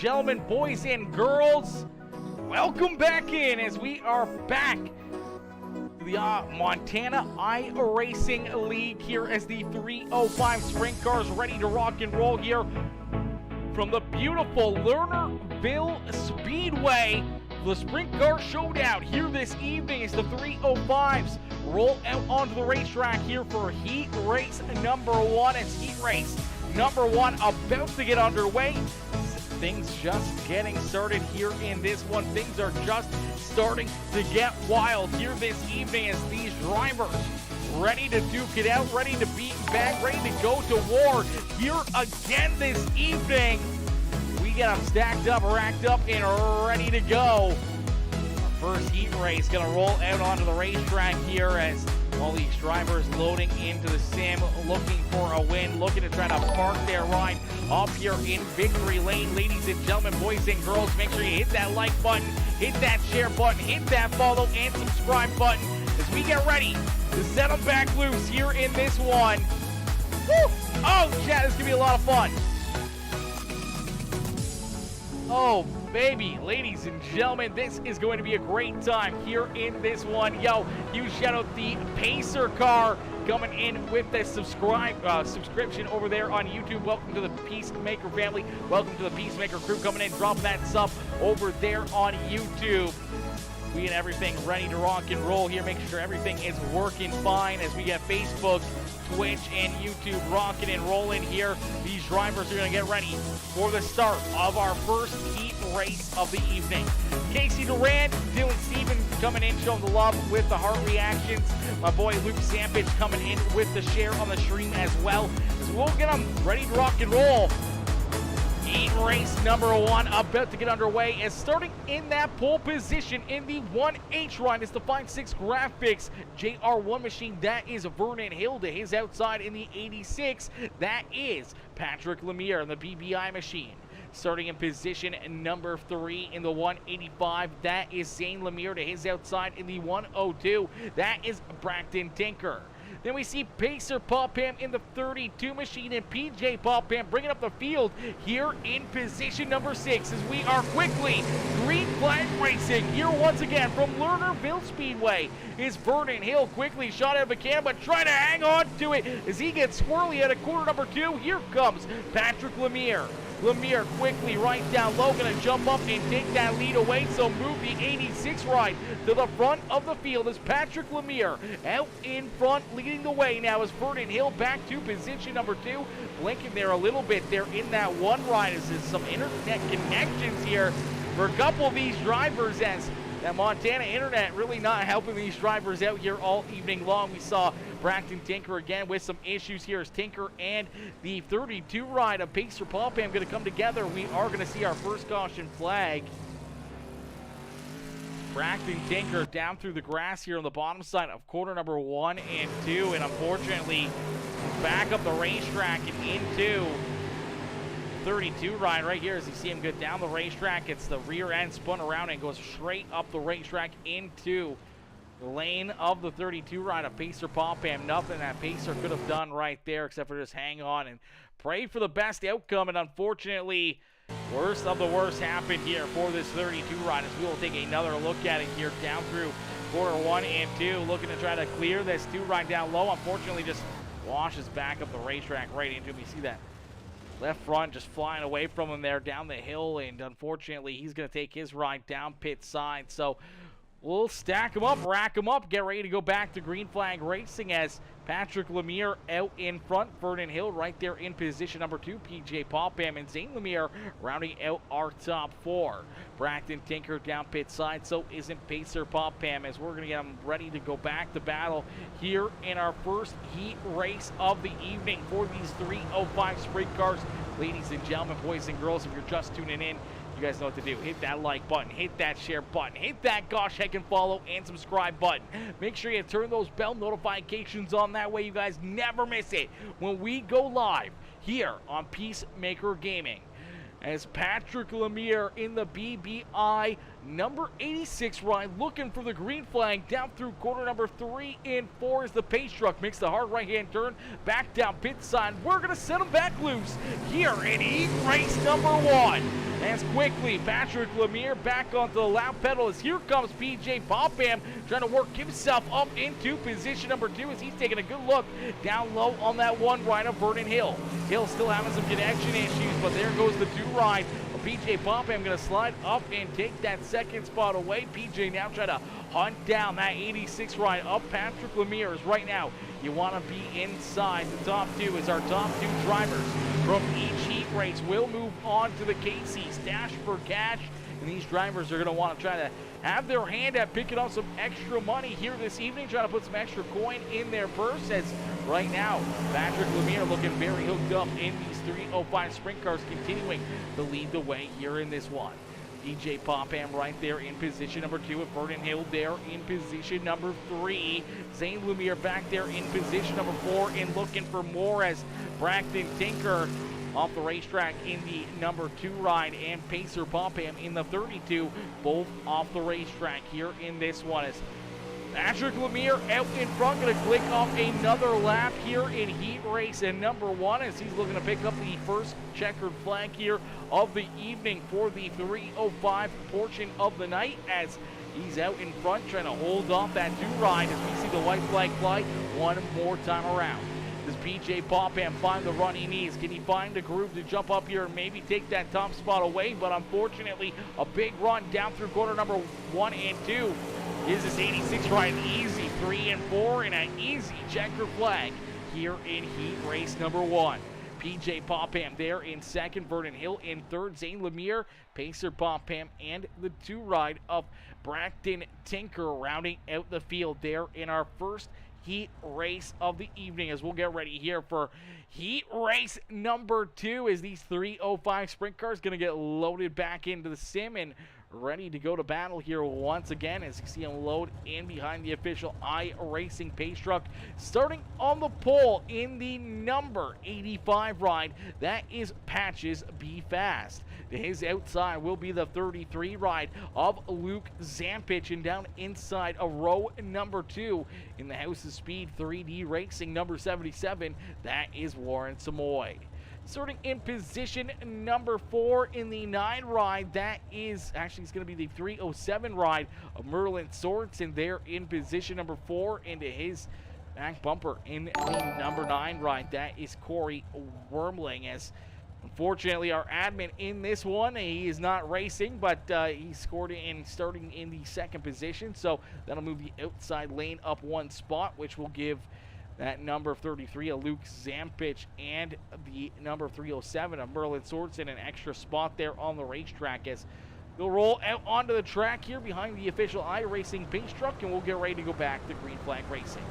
gentlemen, boys and girls, welcome back in as we are back to the Montana iRacing League here as the 305 sprint cars ready to rock and roll here from the beautiful Lernerville Speedway. The Sprint Car Showdown here this evening as the 305's roll out onto the racetrack here for heat race number 1. It's heat race number 1 about to get underway. Things just getting started here in this one. Things are just starting to get wild here this evening as these drivers ready to duke it out, ready to beat back, ready to go to war here again this evening. We get them stacked up, racked up, and ready to go. Our first heat race gonna roll out onto the racetrack here as all these drivers loading into the sim, looking for a win, looking to try to park their ride up here in victory lane. Ladies and gentlemen, boys and girls, make sure you hit that like button, hit that share button, hit that follow and subscribe button as we get ready to set them back loose here in this one. Woo! Oh, chat, this is gonna be a lot of fun. Oh, baby, ladies and gentlemen, this is going to be a great time here in this one. Yo, huge shout out the Pacer car coming in with the subscription over there on YouTube. Welcome to the PeaceMaker family. Welcome to the PeaceMaker Crew coming in. Drop that sub over there on YouTube. We get everything ready to rock and roll here. Make sure everything is working fine as we get Facebook, Twitch, and YouTube rocking and rolling here. These drivers are going to get ready for the start of our first heat race of the evening. Casey Durant, Dylan Stevens coming in, showing the love with the heart reactions. My boy Luke Sampage coming in with the share on the stream as well. So we'll get them ready to rock and roll. Heat race number 1 about to get underway as starting in that pole position in the 1H run is the 5.6 Graphics JR1 machine. That is Vernon Hill. To his outside in the 86, that is Patrick Lemire in the BBI machine. Starting in position number 3 in the 185, that is Zane Lemire. To his outside in the 102, that is Bracton Tinker. Then we see Pacer Popham in the 32 machine and PJ Popham bringing up the field here in position number 6 as we are quickly green flag racing here once again from Lernerville Speedway. Is Vernon Hill quickly shot out of a can but trying to hang on to it as he gets squirrely at a corner number 2. Here comes Patrick Lemire. Lemire quickly right down low, gonna jump up and take that lead away, so move the 86 ride to the front of the field as Patrick Lemire out in front, leading the way now as Vernon Hill back to position number 2, blinking there a little bit there in that one ride as there's some internet connections here for a couple of these drivers as that Montana internet really not helping these drivers out here all evening long. We saw Bracton Tinker again with some issues here as Tinker and the 32 ride of Pacer Popham going to come together. We are going to see our first caution flag. Bracton Tinker down through the grass here on the bottom side of corner number 1 and 2, and unfortunately back up the racetrack and into 32 ride right here as you see him go down the racetrack. It's the rear end spun around and goes straight up the racetrack into the lane of the 32 ride of Pacer Popham. Nothing that Pacer could have done right there except for just hang on and pray for the best outcome, and unfortunately worst of the worst happened here for this 32 ride as we will take another look at it here down through quarter 1 and 2, looking to try to clear this 2 ride down low. Unfortunately just washes back up the racetrack right into him. You see that left front just flying away from him there down the hill, and unfortunately he's going to take his ride down pit side. So we'll stack him up, rack him up, get ready to go back to green flag racing as Patrick Lemire out in front, Vernon Hill right there in position number 2, PJ Popham and Zane Lemire rounding out our top 4. Bracton Tinker down pit side, so isn't Pacer Popham as we're going to get them ready to go back to battle here in our first heat race of the evening for these 305 sprint cars. Ladies and gentlemen, boys and girls, if you're just tuning in, you guys know what to do. Hit that like button, hit that share button, hit that gosh heck and follow and subscribe button. Make sure you turn those bell notifications on, that way you guys never miss it when we go live here on PeaceMaker Gaming. As Patrick Lemire in the BBI number 86 ride looking for the green flag down through corner number 3 and 4 as the pace truck makes the hard right hand turn back down pit side. We're going to set them back loose here in heat race number 1. As quickly, Patrick Lemire back onto the lap pedal as here comes PJ Popham trying to work himself up into position number 2 as he's taking a good look down low on that one ride of Vernon Hill. Hill still having some connection issues, but there goes the 2 ride. PJ Popham going to slide up and take that second spot away. PJ now trying to hunt down that 86 ride of Patrick Lemire. As right now, you want to be inside the top 2 as our top 2 drivers from each heat race will move on to the Casey's Dash for Cash. And these drivers are going to want to try to have their hand at picking up some extra money here this evening, trying to put some extra coin in their purse as right now, Patrick Lemire looking very hooked up in these 305 sprint cars, continuing to lead the way here in this one. PJ Popham right there in position number 2, with Vernon Hill there in position number 3. Zane Lemire back there in position number 4 and looking for more as Braxton Tinker off the racetrack in the number 2 ride, and Pacer Popham in the 32, both off the racetrack here in this one. As Patrick Lemire out in front, going to click off another lap here in heat race and number 1 as he's looking to pick up the first checkered flag here of the evening for the 305 portion of the night, as he's out in front trying to hold off that 2 ride as we see the white flag fly one more time around. Does PJ Popham find the run he needs? Can he find the groove to jump up here and maybe take that top spot away? But unfortunately, a big run down through corner number 1 and 2. Is this 86 ride easy? 3 and 4 and an easy checker flag here in heat race number 1. PJ Popham there in second, Vernon Hill in third, Zane Lemire, Pacer Popham, and the 2 ride of Braxton Tinker rounding out the field there in our first heat race of the evening, as we'll get ready here for heat race number 2 as these 305 sprint cars going to get loaded back into the sim and ready to go to battle here once again, as you see them load in behind the official iRacing pace truck. Starting on the pole in the number 85 ride, that is Patches Be Fast. To his outside will be the 33 ride of Luke Zampich, and down inside of row number 2 in the House of Speed 3D Racing number 77, that is Warren Samoy. Starting in position number 4 in the 9 ride, that is actually it's going to be the 307 ride of Merlin Sorensen there in position number 4, into his back bumper in the number 9 ride, that is Corey Wormling. As unfortunately our admin in this one, he is not racing, but he scored in starting in the 2nd position, so that'll move the outside lane up 1 spot, which will give that number 33 of Luke Zampich and the number 307 of Merlin Sorensen an extra spot there on the racetrack, as they'll roll out onto the track here behind the official iRacing pace truck, and we'll get ready to go back to green flag racing.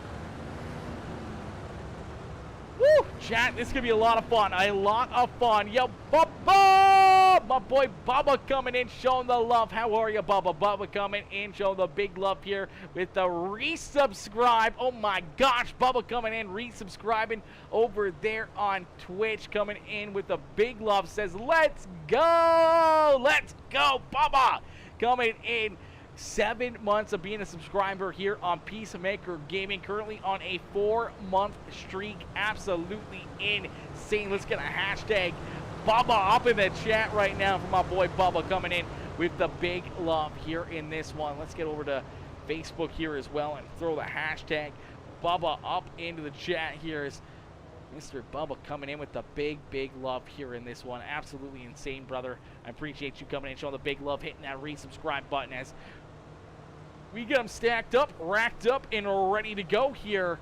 Woo! Chat, this is going to be a lot of fun. A lot of fun. Yo, Bubba! My boy Bubba coming in, showing the love. How are you, Bubba? Bubba coming in, showing the big love here with the resubscribe. Oh my gosh, Bubba coming in, resubscribing over there on Twitch. Coming in with the big love. Says, let's go! Let's go, Bubba! Coming in. 7 months of being a subscriber here on PeaceMaker Gaming, currently on a 4-month streak. Absolutely insane. Let's get a hashtag Bubba up in the chat right now for my boy Bubba coming in with the big love here in this one. Let's get over to Facebook here as well and throw the hashtag Bubba up into the chat here. As Mr. Bubba coming in with the big love here in this one. Absolutely insane, brother. I appreciate you coming in, showing the big love, hitting that resubscribe button as we get them stacked up, racked up, and ready to go here.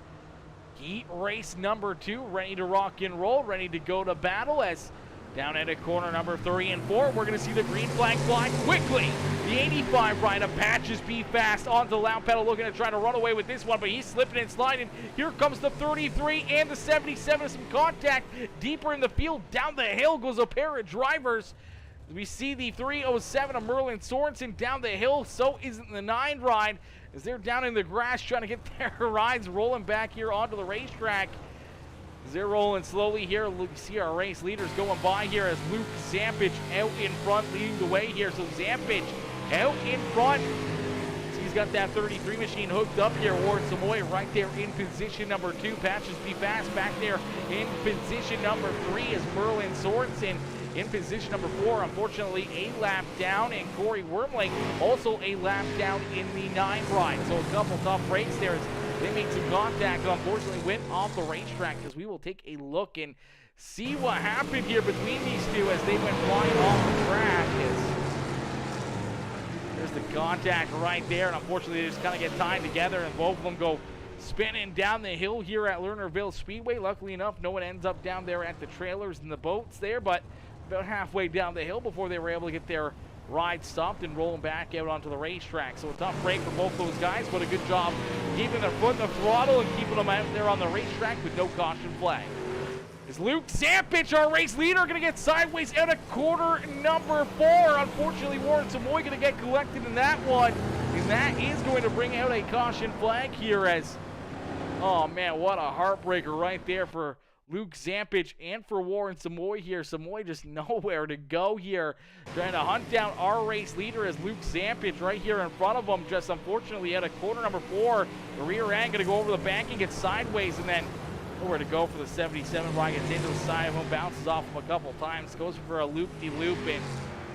Heat race number 2, ready to rock and roll, ready to go to battle, as down at a corner number 3 and 4, we're going to see the green flag fly quickly. The 85 ride of Patches Be Fast onto the lap pedal, looking to try to run away with this one, but he's slipping and sliding. Here comes the 33 and the 77, some contact deeper in the field. Down the hill goes a pair of drivers. We see the 307 of Merlin Sorensen down the hill. So isn't the 9 ride, as they're down in the grass trying to get their rides rolling back here onto the racetrack. As they're rolling slowly here, you see our race leaders going by here as Luke Zampich out in front leading the way here. So Zampich out in front. He's got that 33 machine hooked up here. Warren Samoy right there in position number 2. Patches Be Fast back there in position number 3 as Merlin Sorensen in position number 4. Unfortunately, a lap down, and Corey Wormling also a lap down in the 9 ride. So a couple tough breaks there as they made some contact, and unfortunately went off the racetrack, as we will take a look and see what happened here between these two as they went flying off the track. There's the contact right there, and unfortunately they just kind of get tied together, and both of them go spinning down the hill here at Lernerville Speedway. Luckily enough, no one ends up down there at the trailers and the boats there, but about halfway down the hill before they were able to get their ride stopped and rolling back out onto the racetrack. So a tough break for both those guys, but a good job keeping their foot in the throttle and keeping them out there on the racetrack with no caution flag. Is Luke Zampich, our race leader, going to get sideways out of corner number 4. Unfortunately, Warren Samoy going to get collected in that one, and that is going to bring out a caution flag here as, oh man, what a heartbreaker right there for Luke Zampich and for Warren Samoy here. Samoy just nowhere to go here, trying to hunt down our race leader as Luke Zampich right here in front of him, just unfortunately out of corner number 4. The rear end going to go over the bank and get sideways, and then nowhere to go for the 77 ride. Gets into the side of him, bounces off him a couple times, goes for a loop-de-loop, and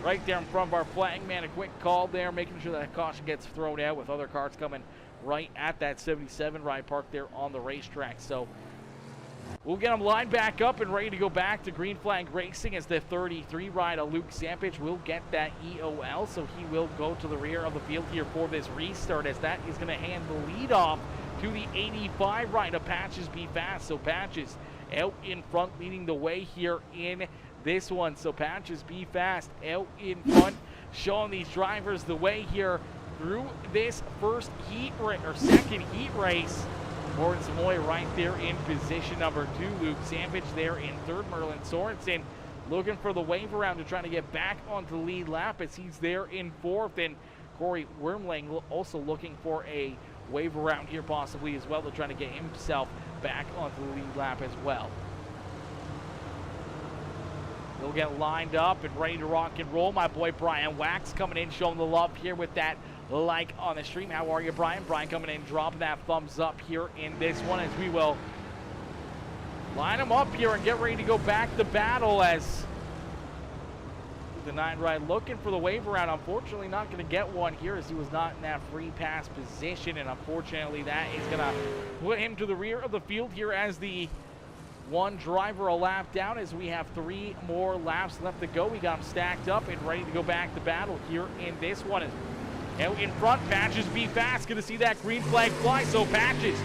right there in front of our flag man, a quick call there, making sure that caution gets thrown out with other cars coming right at that 77 ride parked there on the racetrack. So we'll get them lined back up and ready to go back to green flag racing as the 33 ride of Luke Zampich will get that EOL, so he will go to the rear of the field here for this restart, as that is going to hand the lead off to the 85 ride of Patches Be Fast. So Patches out in front leading the way here in this one. So Patches Be Fast out in front, showing these drivers the way here through this first heat or second heat race. Warren Samoy right there in position number 2. Luke Zampich there in 3rd. Merlin Sorensen looking for the wave around to try to get back onto the lead lap as he's there in 4th. And Corey Wormling also looking for a wave around here possibly as well to try to get himself back onto the lead lap as well. They'll get lined up and ready to rock and roll. My boy Brian Wax coming in, showing the love here with that like on the stream. How are you, Brian? Brian coming in, dropping that thumbs up here in this one as we will line them up here and get ready to go back to battle as the 9 ride looking for the wave around. Unfortunately not going to get one here as he was not in that free pass position, and unfortunately that is going to put him to the rear of the field here as the 1 driver a lap down, as we have 3 more laps left to go. We got them stacked up and ready to go back to battle here in this one. Out in front, Patches Be Fast, going to see that green flag fly, so Patches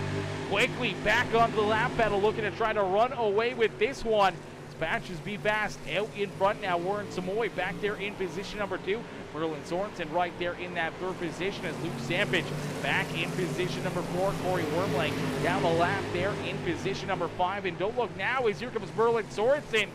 quickly back onto the lap pedal, looking to try to run away with this one. Patches Be Fast out in front now. Warren Samoy back there in position number 2. Merlin Sorensen right there in that 3rd position as Luke Zampich back in position number 4. Corey Wormling down the lap there in position number 5. And don't look now as here comes Merlin Sorensen,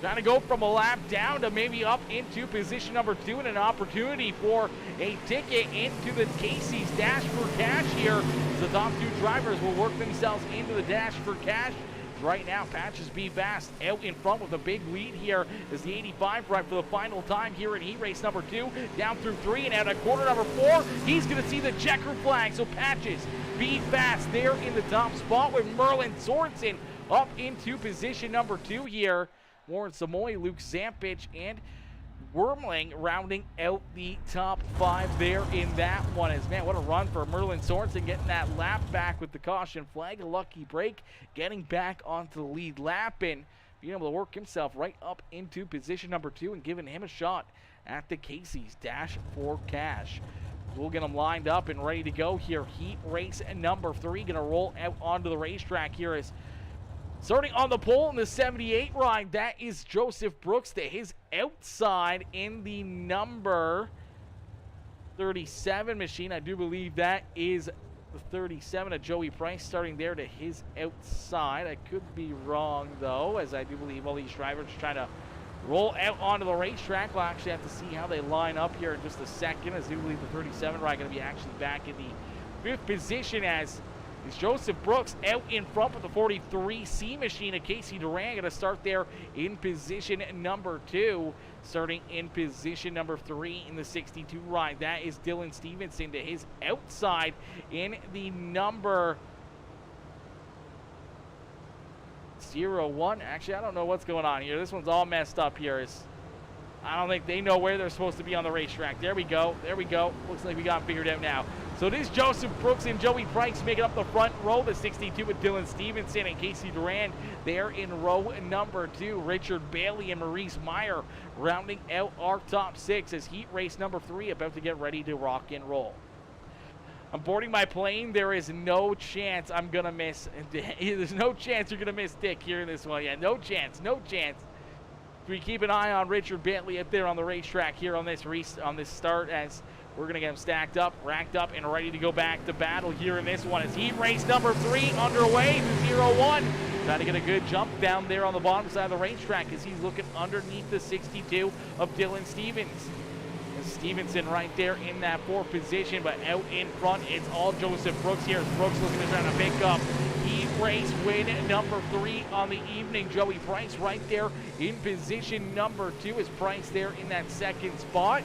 trying to go from a lap down to maybe up into position number 2, and an opportunity for a ticket into the Casey's Dash for Cash here. The top 2 drivers will work themselves into the Dash for Cash. Right now, Patches Be Fast out in front with a big lead here as the 85 ride for the final time here in heat race number 2. Down through 3 and out at corner number 4. He's going to see the checker flag. So Patches Be Fast there in the top spot with Merlin Sorensen up into position number 2 here. Warren Samoy, Luke Zampich, and Wormling rounding out the top 5 there in that one. As man, what a run for Merlin Sorensen, getting that lap back with the caution flag. A lucky break, getting back onto the lead lap and being able to work himself right up into position number 2 and giving him a shot at the Casey's Dash for Cash. We'll get them lined up and ready to go here. Heat race number 3 going to roll out onto the racetrack here as starting on the pole in the 78 ride, that is Joseph Brooks to his outside in the number 37 machine. I do believe that is the 37 of Joey Price starting there to his outside. I could be wrong, though, as I do believe all these drivers are trying to roll out onto the racetrack. We'll actually have to see how they line up here in just a second, as I do believe the 37 ride going to be actually back in the 5th position as is Joseph Brooks out in front with the 43C machine of Casey Duran. Going to start there in position number 2. Starting in position number 3 in the 62 ride. That is Dylan Stevenson to his outside in the number 01. Actually, I don't know what's going on here. This one's all messed up here. I don't think they know where they're supposed to be on the racetrack. There we go. There we go. Looks like we got it figured out now. So it is Joseph Brooks and Joey Price making up the front row. The 62 with Dylan Stevenson and Casey Duran there in row number 2. Richard Bailey and Maurice Meyer rounding out our top 6 as heat race number 3 about to get ready to rock and roll. I'm boarding my plane. There is no chance I'm going to miss. There's no chance you're going to miss Dick here in this one. Yeah, no chance. No chance. We keep an eye on Richard Bentley up there on the racetrack here on this start as we're going to get him stacked up, racked up, and ready to go back to battle here in this one. As heat race number 3 underway, the 0-1. Trying to get a good jump down there on the bottom side of the racetrack as he's looking underneath the 62 of Dylan Stevens. And Stevenson right there in that 4th position, but out in front, it's all Joseph Brooks here. Brooks looking to try to pick up heat race win number 3 on the evening. Joey Price right there in position number 2. Is Price there in that 2nd spot.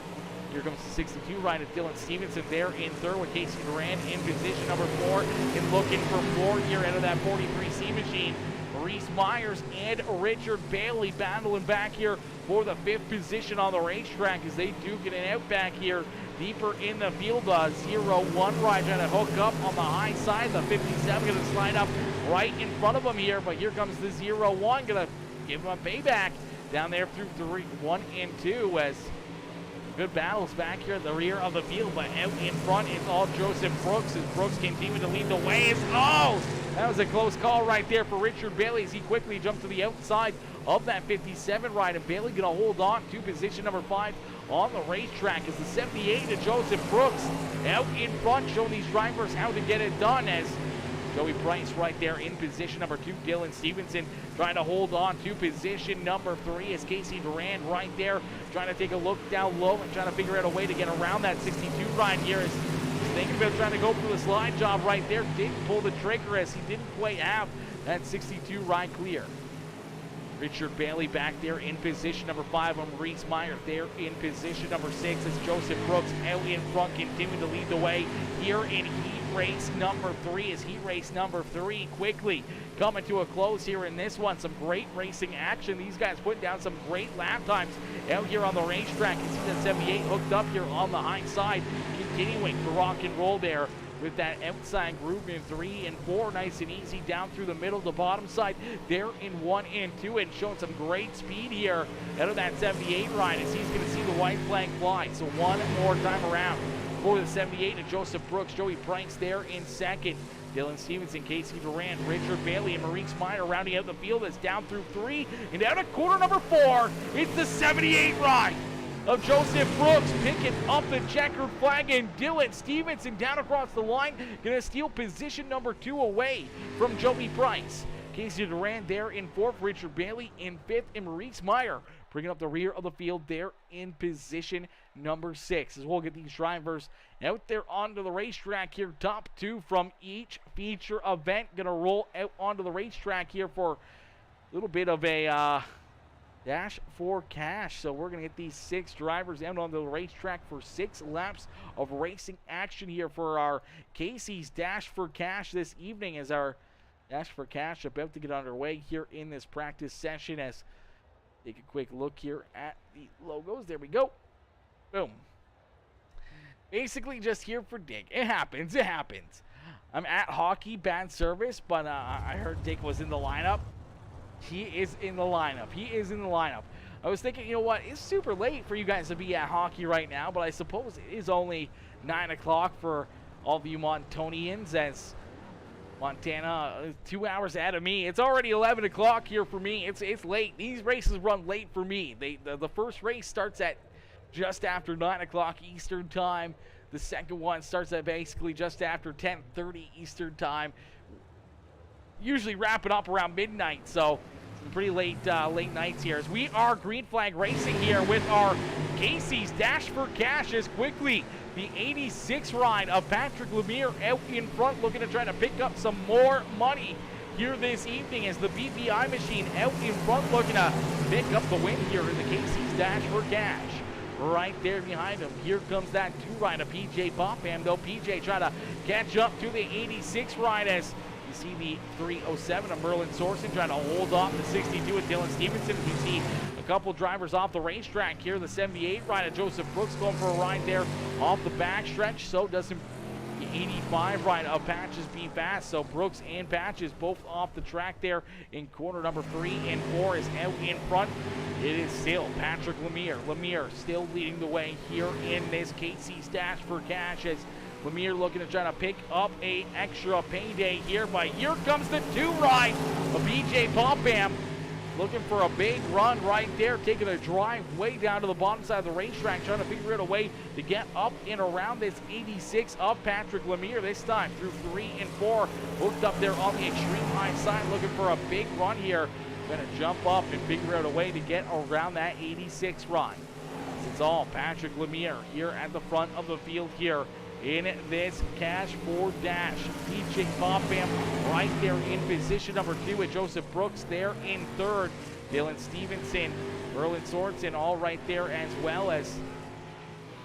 Here comes the 62 ride of Dylan Stevenson there in 3rd with Casey Duran in position number 4 and looking for 4 here out of that 43C machine. Maurice Myers and Richard Bailey battling back here for the 5th position on the racetrack as they duke it out back here deeper in the field. 0-1 ride trying to hook up on the high side. The 57 going to slide up right in front of him here, but here comes the 0-1 going to give him a payback down there through 1 and 2 as good battles back here at the rear of the field, but out in front it's all Joseph Brooks as Brooks continuing to lead the way. That was a close call right there for Richard Bailey as he quickly jumped to the outside of that 57 ride, and Bailey gonna hold on to position number 5 on the racetrack as the 78 to Joseph Brooks out in front, showing these drivers how to get it done as Joey Price right there in position number 2. Dylan Stevenson trying to hold on to position number 3 as Casey Duran right there trying to take a look down low and trying to figure out a way to get around that 62 ride here as thinking about trying to go for the slide job right there. Didn't pull the trigger as he didn't quite have that 62 ride clear. Richard Bailey back there in position number 5 on Maurice Meyer there in position number 6 as Joseph Brooks out in front continuing to lead the way here in heat race number 3 as heat race number 3 quickly coming to a close here in this one. Some great racing action. These guys putting down some great lap times out here on the racetrack. You see that 78 hooked up here on the high side, continuing to rock and roll there with that outside groove in 3 and 4. Nice and easy down through the middle to bottom side there in 1 and 2 and showing some great speed here out of that 78 ride as he's going to see the white flag fly. So one more time around for the 78 and Joseph Brooks. Joey Price there in 2nd. Dylan Stevenson, Casey Duran, Richard Bailey, and Maurice Meyer rounding out the field as down through 3 and down to corner number 4. It's the 78 ride of Joseph Brooks picking up the checkered flag, and Dylan Stevenson down across the line, going to steal position number 2 away from Joey Price. Casey Duran there in 4th, Richard Bailey in 5th, and Maurice Meyer bringing up the rear of the field there in position number 6. As we'll get these drivers out there onto the racetrack here, top 2 from each feature event, going to roll out onto the racetrack here for a little bit of a dash for cash. So we're going to get these 6 drivers out on the racetrack for 6 laps of racing action here for our Casey's Dash for Cash this evening, as our Dash for Cash about to get underway here in this practice session. As take a quick look here at the logos. There we go. Boom. Basically just here for Dick. It happens. It happens. I'm at hockey, bad service, but I heard Dick was in the lineup. He is in the lineup. He is in the lineup. I was thinking, you know what, it's super late for you guys to be at hockey right now, but I suppose it is only 9 o'clock for all of you Montonians, as Montana 2 hours ahead of me. It's already 11 o'clock here for me. It's late. These races run late for me. The first race starts at just after 9 o'clock Eastern time. The second one starts at basically just after 10:30 Eastern time. Usually wrapping up around midnight, so some pretty late nights here. As we are green flag racing here with our Casey's Dash for Cash, as quickly the 86 ride of Patrick Lemire out in front, looking to try to pick up some more money here this evening, as the BPI machine out in front looking to pick up the win here in the Casey's Dash for Cash. Right there behind him, here comes that 2 ride of PJ Popham, though PJ trying to catch up to the 86 ride as you You see the 307 of Merlin Sorsen trying to hold off the 62 of Dylan Stevenson. We see a couple drivers off the racetrack here. The 78 ride of Joseph Brooks going for a ride there off the back stretch. So doesn't the 85 ride of Patches be fast. So Brooks and Patches both off the track there in corner number 3 and 4 is out in front. It is still Patrick Lemire. Lemire still leading the way here in this Casey's Dash for Cash as Lemire looking to try to pick up a extra payday here, but here comes the 2 ride of BJ Popham. Looking for a big run right there, taking a drive way down to the bottom side of the racetrack, trying to figure out a way to get up and around this 86 of Patrick Lemire, this time through 3 and 4. Hooked up there on the extreme high side, looking for a big run here. Gonna jump up and figure out a way to get around that 86 run. It's all Patrick Lemire here at the front of the field here in this Cash for Dash. PJ Popham right there in position number 2 with Joseph Brooks there in 3rd. Dylan Stevenson, Merlin Sorensen all right there as well as,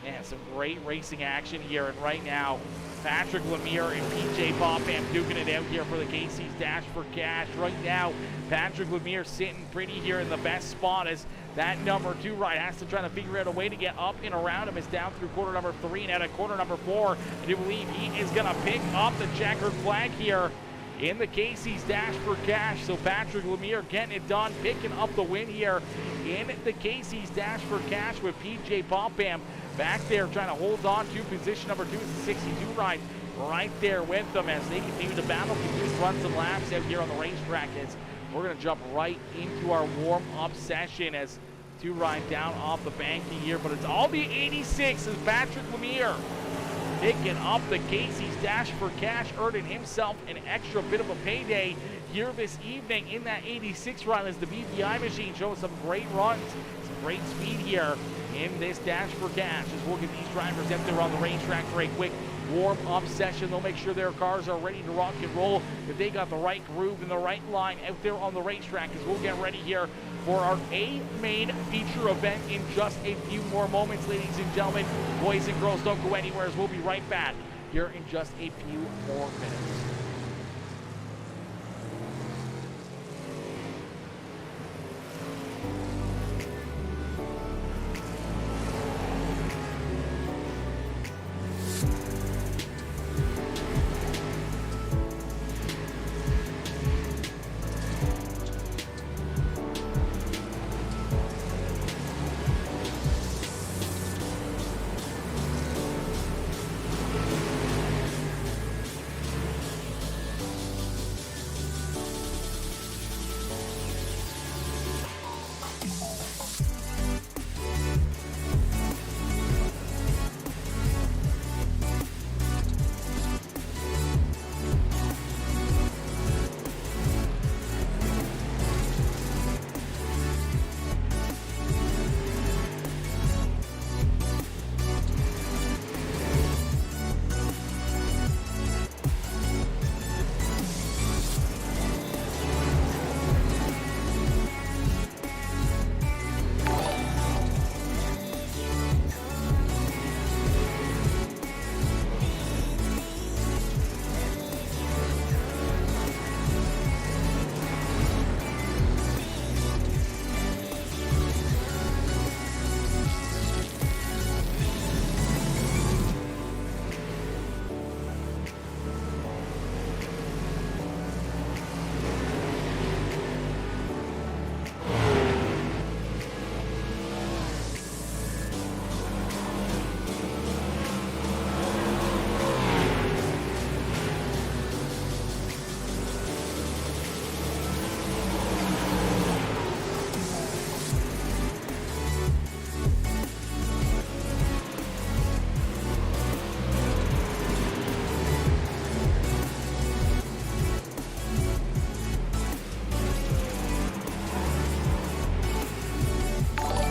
man, some great racing action here. And right now, Patrick Lemire and PJ Popham duking it out here for the Casey's Dash for Cash. Right now, Patrick Lemire sitting pretty here in the best spot as that number 2 ride has to try to figure out a way to get up and around him. Is down through corner number 3 and out of corner number 4. I do believe he is going to pick up the checkered flag here in the Casey's Dash for Cash. So Patrick Lemire getting it done, picking up the win here in the Casey's Dash for Cash with PJ Popham back there trying to hold on to position number 2 is the 62 ride right there with them as they continue to battle, continue to run some laps out here on the racetrack. As we're going to jump right into our warm-up session as 2 ride down off the banking here, but it's all the 86 as Patrick Lemire picking up the Casey's Dash for Cash, earning himself an extra bit of a payday here this evening in that 86 run as the BPI machine showing some great runs, some great speed here in this Dash for Cash as we'll get these drivers out there on the racetrack for a quick warm-up session. They'll make sure their cars are ready to rock and roll, that they got the right groove and the right line out there on the racetrack as we'll get ready here for our main feature event in just a few more moments, ladies and gentlemen. Boys and girls, don't go anywhere as we'll be right back here in just a few more minutes.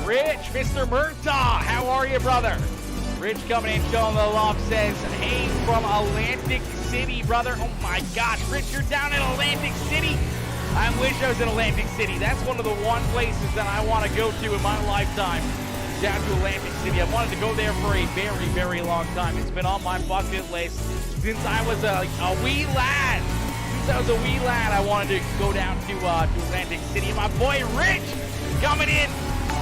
Rich, Mr. Murtaugh, how are you, brother? Rich coming in, showing the love, says, hey, from Atlantic City, brother. Oh my gosh, Rich, you're down in Atlantic City. I wish I was in Atlantic City. That's one of the places that I want to go to in my lifetime, down to Atlantic City. I wanted to go there for a very, very long time. It's been on my bucket list since I was a wee lad. that was a wee lad I wanted to go down to Atlantic City. My boy Rich coming in.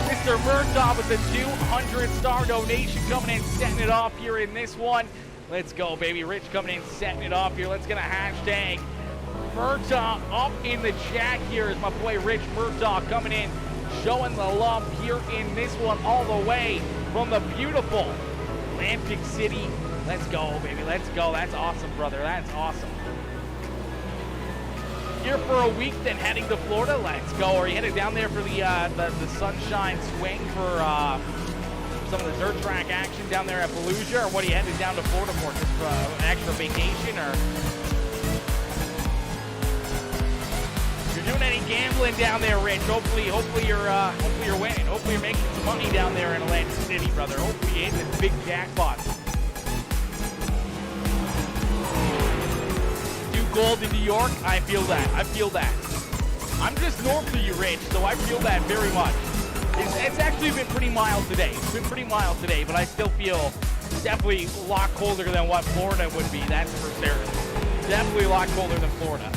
Mr. Murtaugh with the 200-star donation coming in, setting it off here in this one. Let's go, baby. Rich coming in, setting it off here. Let's get a hashtag Murtaugh up in the chat here as my boy Rich Murtaugh coming in, showing the love here in this one all the way from the beautiful Atlantic City. Let's go, baby. Let's go. That's awesome, brother. That's awesome. Here for a week, then heading to Florida. Let's go. Are you headed down there for the Sunshine Swing for some of the dirt track action down there at Fallujah, or what are you headed down to Florida for? Just an extra vacation, or you're doing any gambling down there, Rich? Hopefully you're winning. Hopefully you're making some money down there in Atlantic City, brother. Hopefully you're hitting this big jackpot. Gold in New York, I feel that. I feel that. I'm just north of you, Rich, so I feel that very much. It's actually been pretty mild today. It's been pretty mild today, but I still feel definitely a lot colder than what Florida would be. That's for certain. Definitely a lot colder than Florida.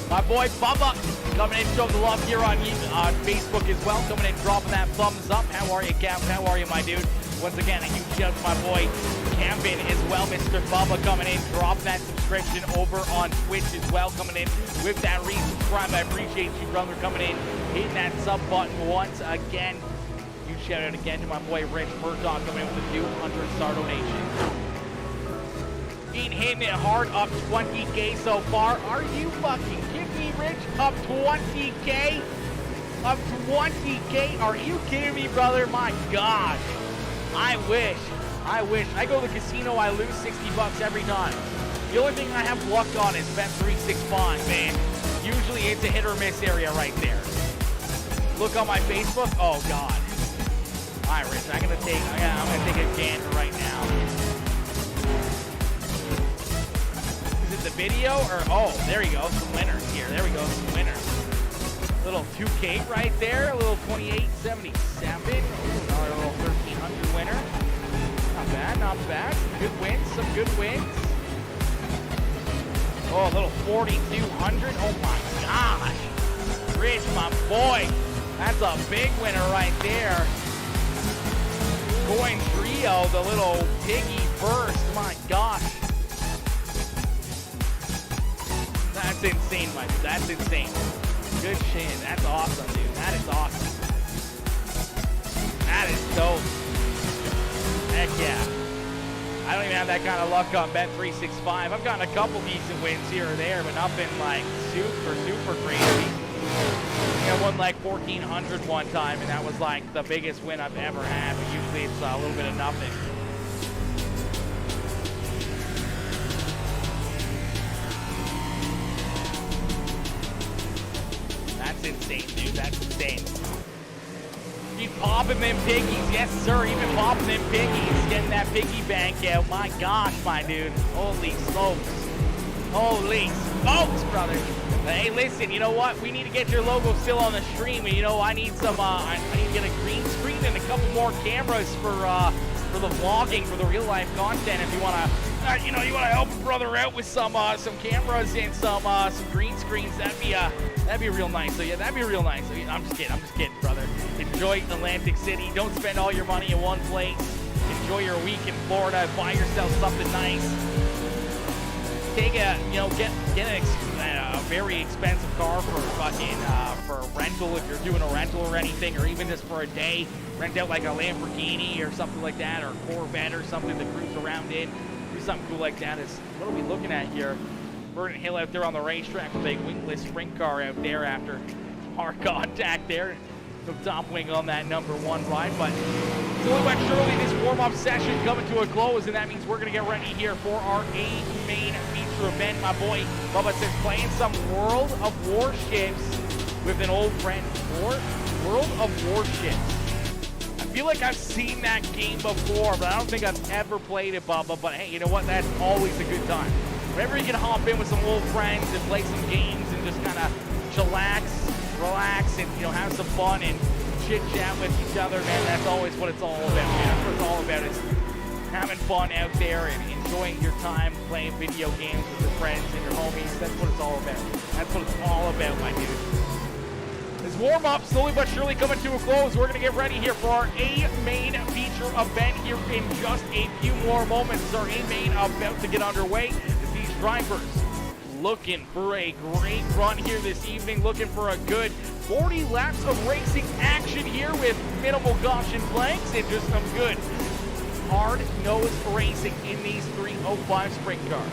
My boy Bubba coming in, showing the love here on Facebook as well. Coming in, dropping that thumbs up. How are you, Cap? How are you, my dude? Once again, a huge shout out to my boy Campin as well. Mr. Bubba coming in, dropping that subscription over on Twitch as well. Coming in with that resubscribe. I appreciate you, brother, coming in, hitting that sub button once again. Huge shout out again to my boy Rich Murtaugh coming in with a 200-star donation. Been hitting it hard, up 20K so far. Are you fucking kidding me, Rich? Up 20K? Up 20K? Are you kidding me, brother? My gosh. I wish. I go to the casino, I lose 60 bucks every time. The only thing I have luck on is Bet365, man. Usually it's a hit or miss area right there. Look on my Facebook. Oh God. All right, Rich. I'm gonna take a gander right now. Is it the video or oh? There you go. Some winners here. There we go. Some winners. Little 2K right there. A little 2877. Another little 1300 winner. Not bad, not bad. Some good wins, some good wins. Oh, a little 4200. Oh my gosh. Rich, my boy. That's a big winner right there. Coin trio, the little piggy burst. My gosh. That's insane, my dude. That's insane. Good shit. That's awesome, dude. That is awesome. That is dope. Heck yeah. I don't even have that kind of luck on Bet365. I've gotten a couple decent wins here or there, but nothing like super crazy. I won like 1,400 one time, and that was like the biggest win I've ever had, but usually it's a little bit of nothing. That's insane, dude. That's insane. Keep popping them piggies. Yes, sir. Even popping them piggies. Getting that piggy bank out. My gosh, my dude. Holy smokes. Holy smokes, brother. Hey, listen, you know what? We need to get your logo still on the stream. And, you know, I need some, I need to get a green screen and a couple more cameras for the vlogging, for the real life content. If you want to, you know, you want to help a brother out with some cameras and some green screens, that'd be real nice. So yeah, that'd be real nice. I'm just kidding, brother. Enjoy Atlantic City. Don't spend all your money in one place. Enjoy your week in Florida. Buy yourself something nice. Take a, you know, get a very expensive car for fucking for a rental if you're doing a rental or anything, or even just for a day. Rent out like a Lamborghini or something like that, or a Corvette or something to cruise around in. Do something cool like that. What are we looking at here? Vernon Hill out there on the racetrack with a wingless sprint car out there after our contact there. The top wing on that number one ride, but slowly but surely this warm-up session coming to a close, and that means we're going to get ready here for our main feature event. My boy Bubba says playing some World of Warships with an old friend. World of Warships. I feel like I've seen that game before, but I don't think I've ever played it, Bubba. But hey, you know what? That's always a good time. Whenever you can hop in with some old friends and play some games and just kind of chillax, relax, and, you know, have some fun and chit chat with each other, man. That's always what it's all about, man. That's what it's all about, is having fun out there and enjoying your time playing video games with your friends and your homies. That's what it's all about. That's what it's all about, my dude. This warm-up slowly but surely coming to a close. We're going to get ready here for our A-Main feature event here in just a few more moments. Our A-Main about to get underway as these drivers looking for a great run here this evening, looking for a good 40 laps of racing action here with minimal caution flags and just some good hard-nosed racing in these 305 sprint cars.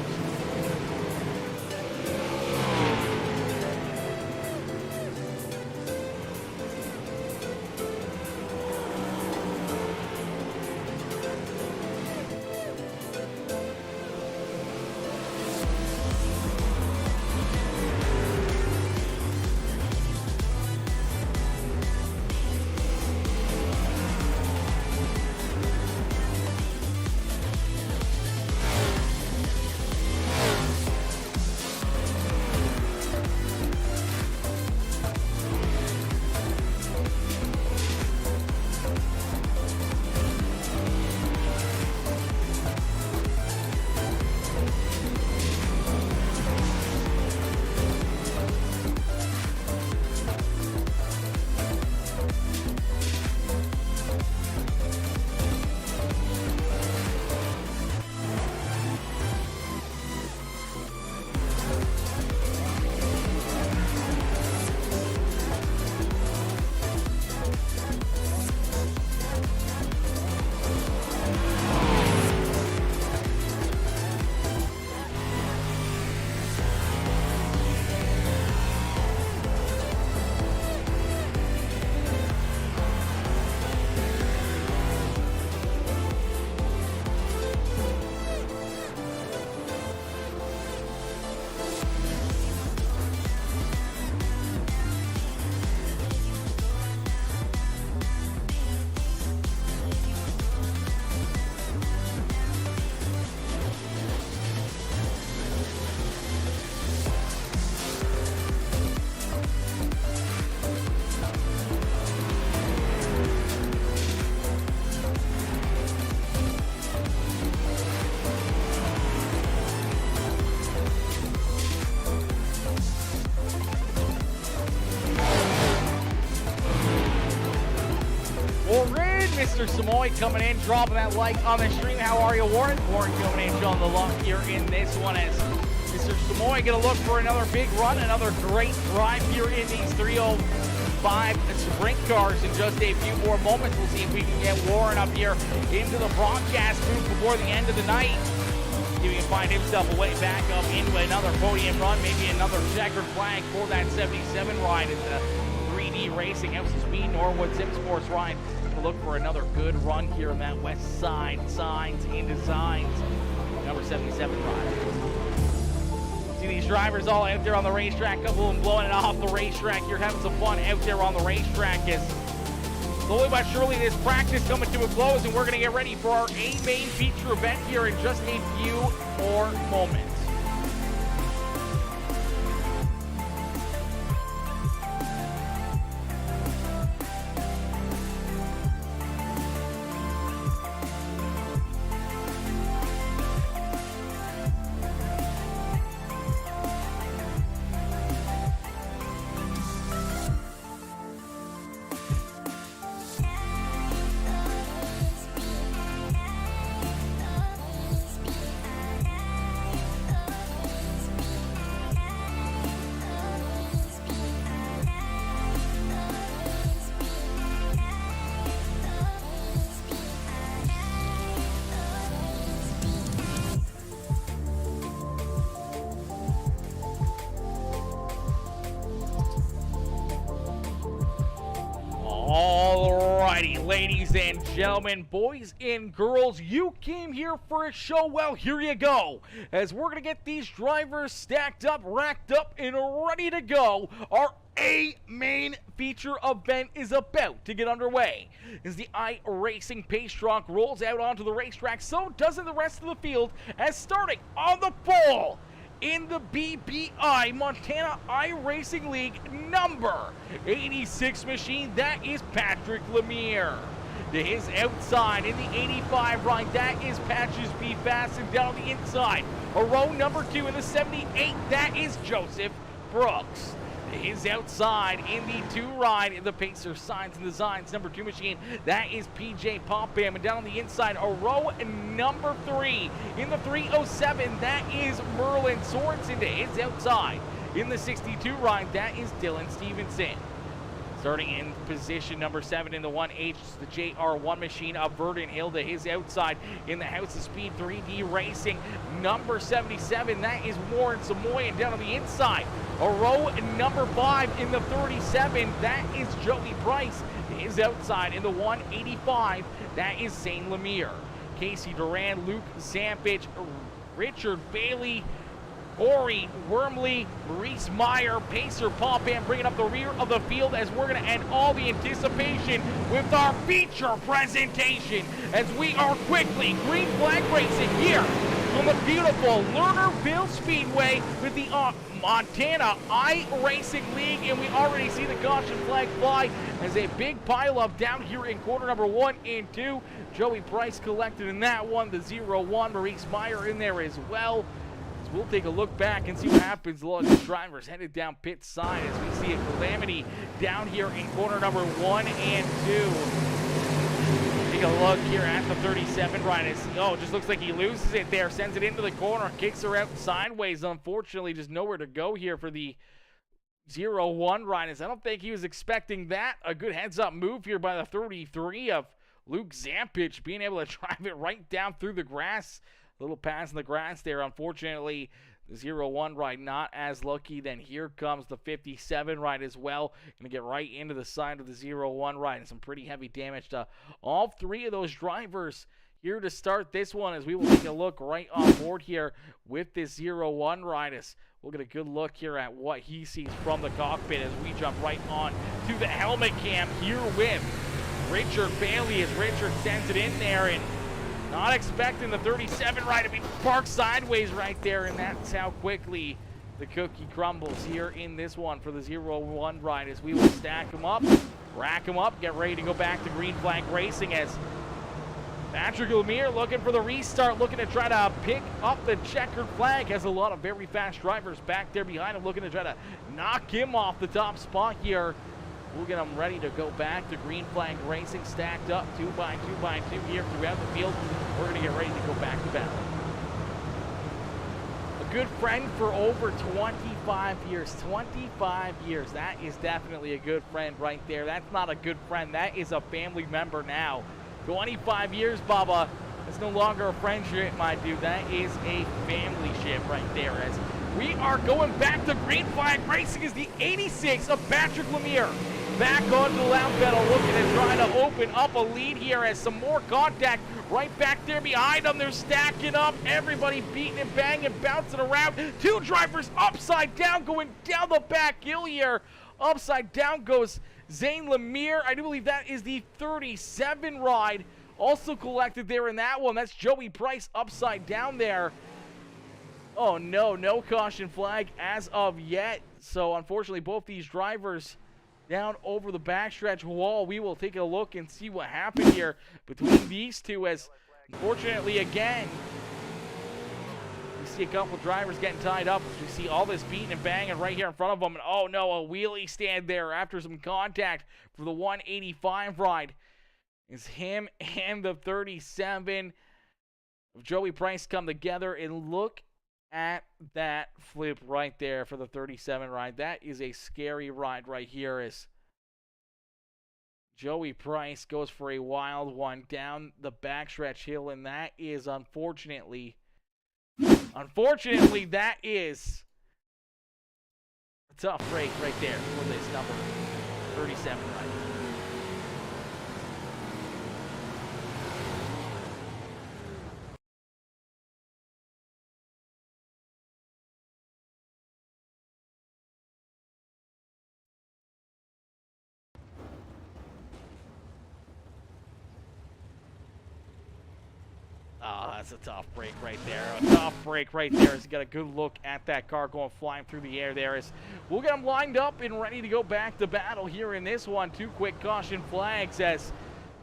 Mr. Samoy coming in, dropping that like on the stream. How are you, Warren? Warren coming in, showing the love here in this one as Mr. Samoy going to look for another big run, another great drive here in these 305 sprint cars in just a few more moments. We'll see if we can get Warren up here into the broadcast booth before the end of the night. He can find himself a way back up into another podium run, maybe another checkered flag for that 77 ride at the 3D Racing House of Speed Norwood Sim Sports ride. Look for another good run here in that west side, signs and designs, number 77 ride. See these drivers all out there on the racetrack, a couple of them blowing it off the racetrack. You're having some fun out there on the racetrack as slowly but surely this practice coming to a close, and we're going to get ready for our A-Main feature event here in just a few more moments. Alrighty, ladies and gentlemen, boys and girls, you came here for a show. Well, here you go. As we're going to get these drivers stacked up, racked up, and ready to go, our A-Main feature event is about to get underway. As the iRacing pace truck rolls out onto the racetrack, so does the rest of the field, as starting on the pole in the BBI Montana iRacing League number 86 machine, that is Patrick Lemire. to his outside. In the 85 ride, that is Patches B Fast, and down the inside, a row number 2 in the 78, that is Joseph Brooks. To his outside in the 2 ride, the Pacer Signs and Designs number 2 machine, that is PJ Popham. And down on the inside, a row number 3 in the 307, that is Merlin Sorensen. To his outside in the 62 ride, that is Dylan Stevenson. Starting in position number 7 in the 1H, the JR1 machine of Verdon Hill. To his outside in the House of Speed 3D Racing, number 77, that is Warren Samoy. And down on the inside, a row number 5 in the 37, that is Joey Price. To his outside in the 185, that is Zane Lemire. Casey Duran, Luke Zampich, Richard Bailey, Ori Wormley, Maurice Meyer, Pacer Popham bringing up the rear of the field as we're going to end all the anticipation with our feature presentation as we are quickly green flag racing here from the beautiful Lernerville Speedway with the Montana iRacing League, and we already see the caution flag fly as a big pileup down here in corner number 1 and 2. Joey Price collected in that one, the 0-1, Maurice Meyer in there as well. We'll take a look back and see what happens. A lot of drivers headed down pit side as we see a calamity down here in corner number 1 and 2. Take a look here at the 37 ride. Oh, just looks like he loses it there, sends it into the corner, kicks her out sideways. Unfortunately, just nowhere to go here for the 0-1 ride. I don't think he was expecting that. A good heads-up move here by the 33 of Luke Zampich, being able to drive it right down through the grass. Little pass in the grass there. Unfortunately, the 0-1 ride not as lucky. Then here comes the 57 ride as well. Going to get right into the side of the 0-1 ride, and some pretty heavy damage to all 3 of those drivers here to start this one, as we will take a look right on board here with this 0-1 ride. As we'll get a good look here at what he sees from the cockpit as we jump right on to the helmet cam here with Richard Bailey as Richard sends it in there, and not expecting the 37 ride to be parked sideways right there, and that's how quickly the cookie crumbles here in this one for the 0-1 ride as we will stack them up, rack them up, get ready to go back to green flag racing as Patrick Lemire looking for the restart, looking to try to pick up the checkered flag. Has a lot of very fast drivers back there behind him looking to try to knock him off the top spot here. We'll get them ready to go back to green flag racing, stacked up 2 by 2 by 2 here throughout the field. We're going to get ready to go back to battle. A good friend for over 25 years. 25 years. That is definitely a good friend right there. That's not a good friend. That is a family member now. 25 years, Bubba. It's no longer a friendship, my dude. That is a family ship right there. As we are going back to green flag racing is the 86 of Patrick Lemire. Back onto the lap pedal, looking to try to open up a lead here as some more contact right back there behind them. They're stacking up. Everybody beating and banging, bouncing around. 2 drivers upside down, going down the back hill here. Upside down goes Zane Lemire. I do believe that is the 37 ride. Also collected there in that one. That's Joey Price upside down there. Oh no, no caution flag as of yet. So unfortunately, both these drivers down over the backstretch wall. We will take a look and see what happened here between these two, as unfortunately again, we see a couple drivers getting tied up. We see all this beating and banging right here in front of them. And oh no, a wheelie stand there after some contact for the 185 ride. Is him and the 37 of Joey Price come together, and look at that flip right there for the 37 ride. That is a scary ride right here, as Joey Price goes for a wild one down the backstretch hill, and that is unfortunately, that is a tough break right there for this number 37 ride. Oh, that's a tough break right there. A tough break right there as you got a good look at that car going flying through the air there. As we'll get them lined up and ready to go back to battle here in this one. 2 quick caution flags as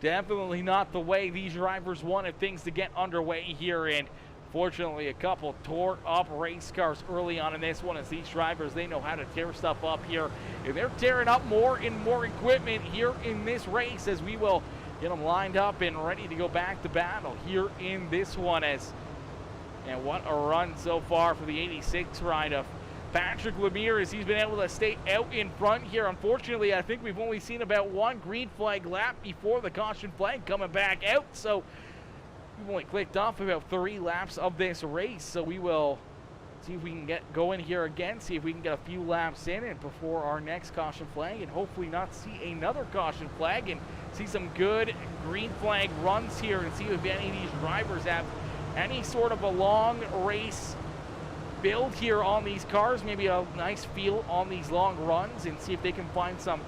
definitely not the way these drivers wanted things to get underway here. And fortunately, a couple tore up race cars early on in this one, as these drivers, they know how to tear stuff up here. And they're tearing up more and more equipment here in this race, as we will get them lined up and ready to go back to battle here in this one. And what a run so far for the 86 ride of Patrick Lemire, as he's been able to stay out in front here. Unfortunately, I think we've only seen about one green flag lap before the caution flag coming back out. So we've only clicked off about 3 laps of this race. So we will see if we can get going here again, see if we can get a few laps in and before our next caution flag, and hopefully not see another caution flag, and see some good green flag runs here, and see if any of these drivers have any sort of a long race build here on these cars, maybe a nice feel on these long runs, and see if they can find some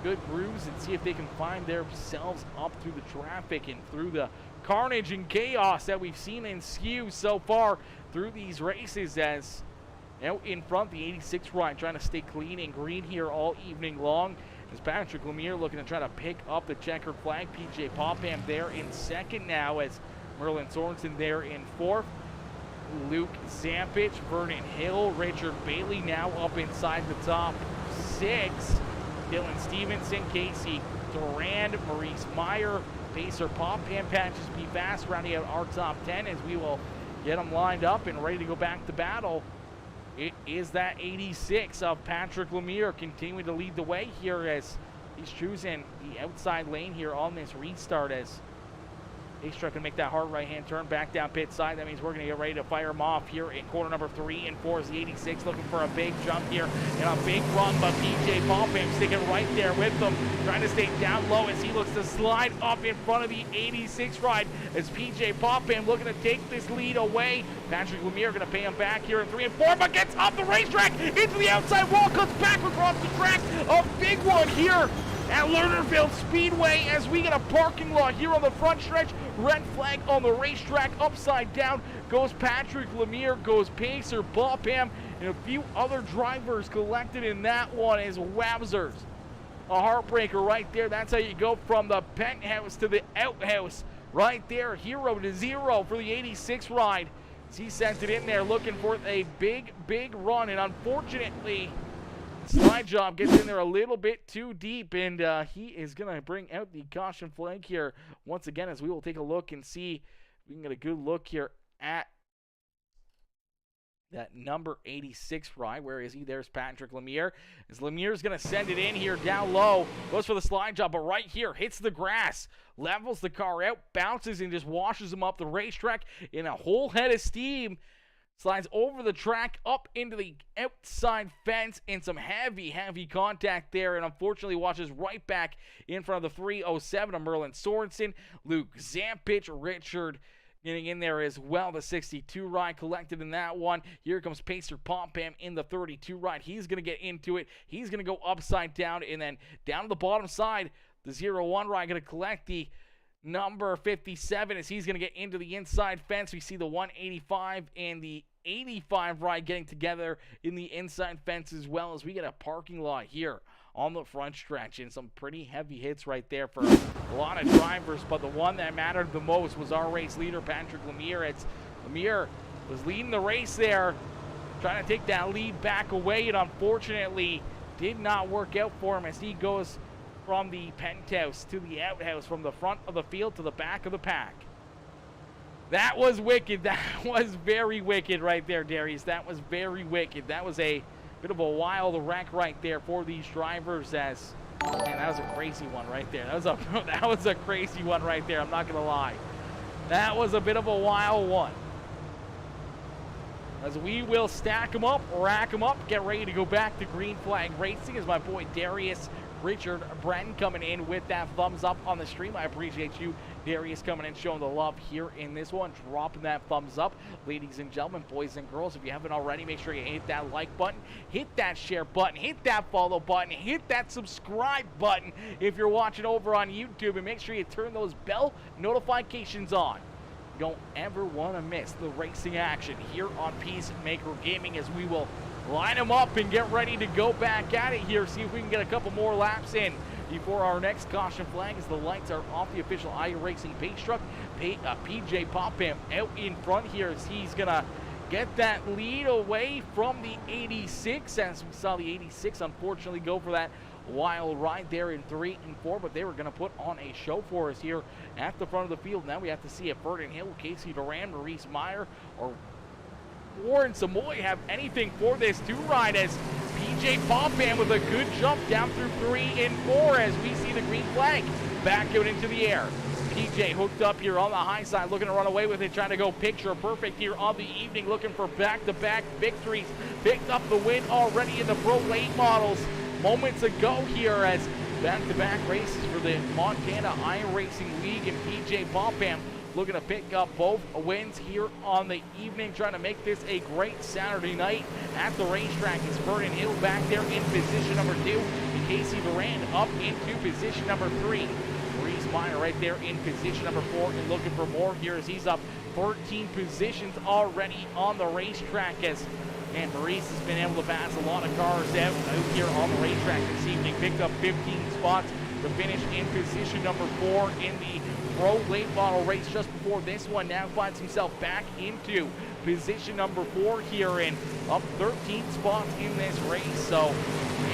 good grooves, and see if they can find themselves up through the traffic and through the carnage and chaos that we've seen ensue so far through these races. As out in front, the 86 ride trying to stay clean and green here all evening long, as Patrick Lemire looking to try to pick up the checkered flag. PJ Popham there in second now, as Merlin Sorensen there in fourth. Luke Zampich, Vernon Hill, Richard Bailey now up inside the top 6. Dylan Stevenson, Casey Durand, Maurice Meyer, Pacer Popham, Patches P. Fast rounding out our top 10, as we will get them lined up and ready to go back to battle. It is that 86 of Patrick Lemire continuing to lead the way here, as he's choosing the outside lane here on this restart, as Ace Truck can make that hard right-hand turn back down pit side. That means we're going to get ready to fire him off here in corner number 3 and 4 is the 86, looking for a big jump here and a big run, but PJ Popham sticking right there with them, trying to stay down low as he looks to slide up in front of the 86 ride, as PJ Popham looking to take this lead away. Patrick Lemire going to pay him back here in 3 and 4, but gets off the racetrack into the outside wall, cuts back across the track. A big one here at Lernerville Speedway, as we get a parking lot here on the front stretch. Red flag on the racetrack, upside down goes Patrick Lemire, goes Pacer Popham, and a few other drivers collected in that one as wowzers. A heartbreaker right there. That's how you go from the penthouse to the outhouse right there. 0 to 0 for the 86 ride. He sent it in there looking for a big run, and unfortunately Slide Job gets in there a little bit too deep, and he is going to bring out the caution flag here once again, as we will take a look and see if we can get a good look here at that number 86 ride. Where is he? There's Patrick Lemire. As Lemire's going to send it in here down low, goes for the slide job, but right here hits the grass, levels the car out, bounces, and just washes him up the racetrack in a whole head of steam. Slides over the track, up into the outside fence, and some heavy contact there, and unfortunately washes right back in front of the 307 of Merlin Sorensen. Luke Zampich, Richard getting in there as well. The 62 ride collected in that one. Here comes Pacer Popham in the 32 ride. He's going to get into it. He's going to go upside down, and then down to the bottom side, the 01 ride going to collect the number 57, as he's going to get into the inside fence. We see the 185 and the 85 ride getting together in the inside fence, as well as we get a parking lot here on the front stretch, and some pretty heavy hits right there for a lot of drivers. But the one that mattered the most was our race leader, Patrick Lemire. Lemire was leading the race there, trying to take that lead back away, and unfortunately did not work out for him, as he goes from the penthouse to the outhouse, from the front of the field to the back of the pack. That was wicked. That was very wicked right there, Darius. That was very wicked. That was a bit of a wild wreck right there for these drivers. As man, that was a crazy one right there. That was a crazy one right there. I'm not gonna lie. That was a bit of a wild one. As we will stack them up, rack them up, get ready to go back to green flag racing, as my boy Darius Richard Brenton coming in with that thumbs up on the stream. I appreciate you, Darius, coming in, showing the love here in this one, dropping that thumbs up. Ladies and gentlemen, boys and girls, if you haven't already, make sure you hit that like button, hit that share button, hit that follow button, hit that subscribe button if you're watching over on YouTube, and make sure you turn those bell notifications on. You don't ever want to miss the racing action here on PeaceMaker Gaming, as we will line them up and get ready to go back at it here, see if we can get a couple more laps in. before our next caution flag as the lights are off the official iRacing pace truck. PJ Popham out in front here as he's going to get that lead away from the 86, as we saw the 86 unfortunately go for that wild ride there in 3 and 4, but they were going to put on a show for us here at the front of the field. Now we have to see if Burden Hill, Casey Duran, Maurice Meyer, or Warren Samoy have anything for this two ride, as PJ Popham with a good jump down through 3 and 4 as we see the green flag back out into the air. PJ hooked up here on the high side, looking to run away with it, trying to go picture perfect here on the evening, looking for back-to-back victories. Picked up the win already in the Pro Late Models moments ago here, as back-to-back races for the Montana iRacing League, and PJ Popham looking to pick up both wins here on the evening, trying to make this a great Saturday night at the racetrack. It's Vernon Hill back there in position number 2, and Casey Durand up into position number 3. Maurice Meyer right there in position number 4 and looking for more here as he's up 13 positions already on the racetrack, and Maurice has been able to pass a lot of cars out here on the racetrack this evening. Picked up 15 spots to finish in position number 4 in the Pro Late Model race just before this one. Now finds himself back into position number 4 here and up 13 spots in this race. So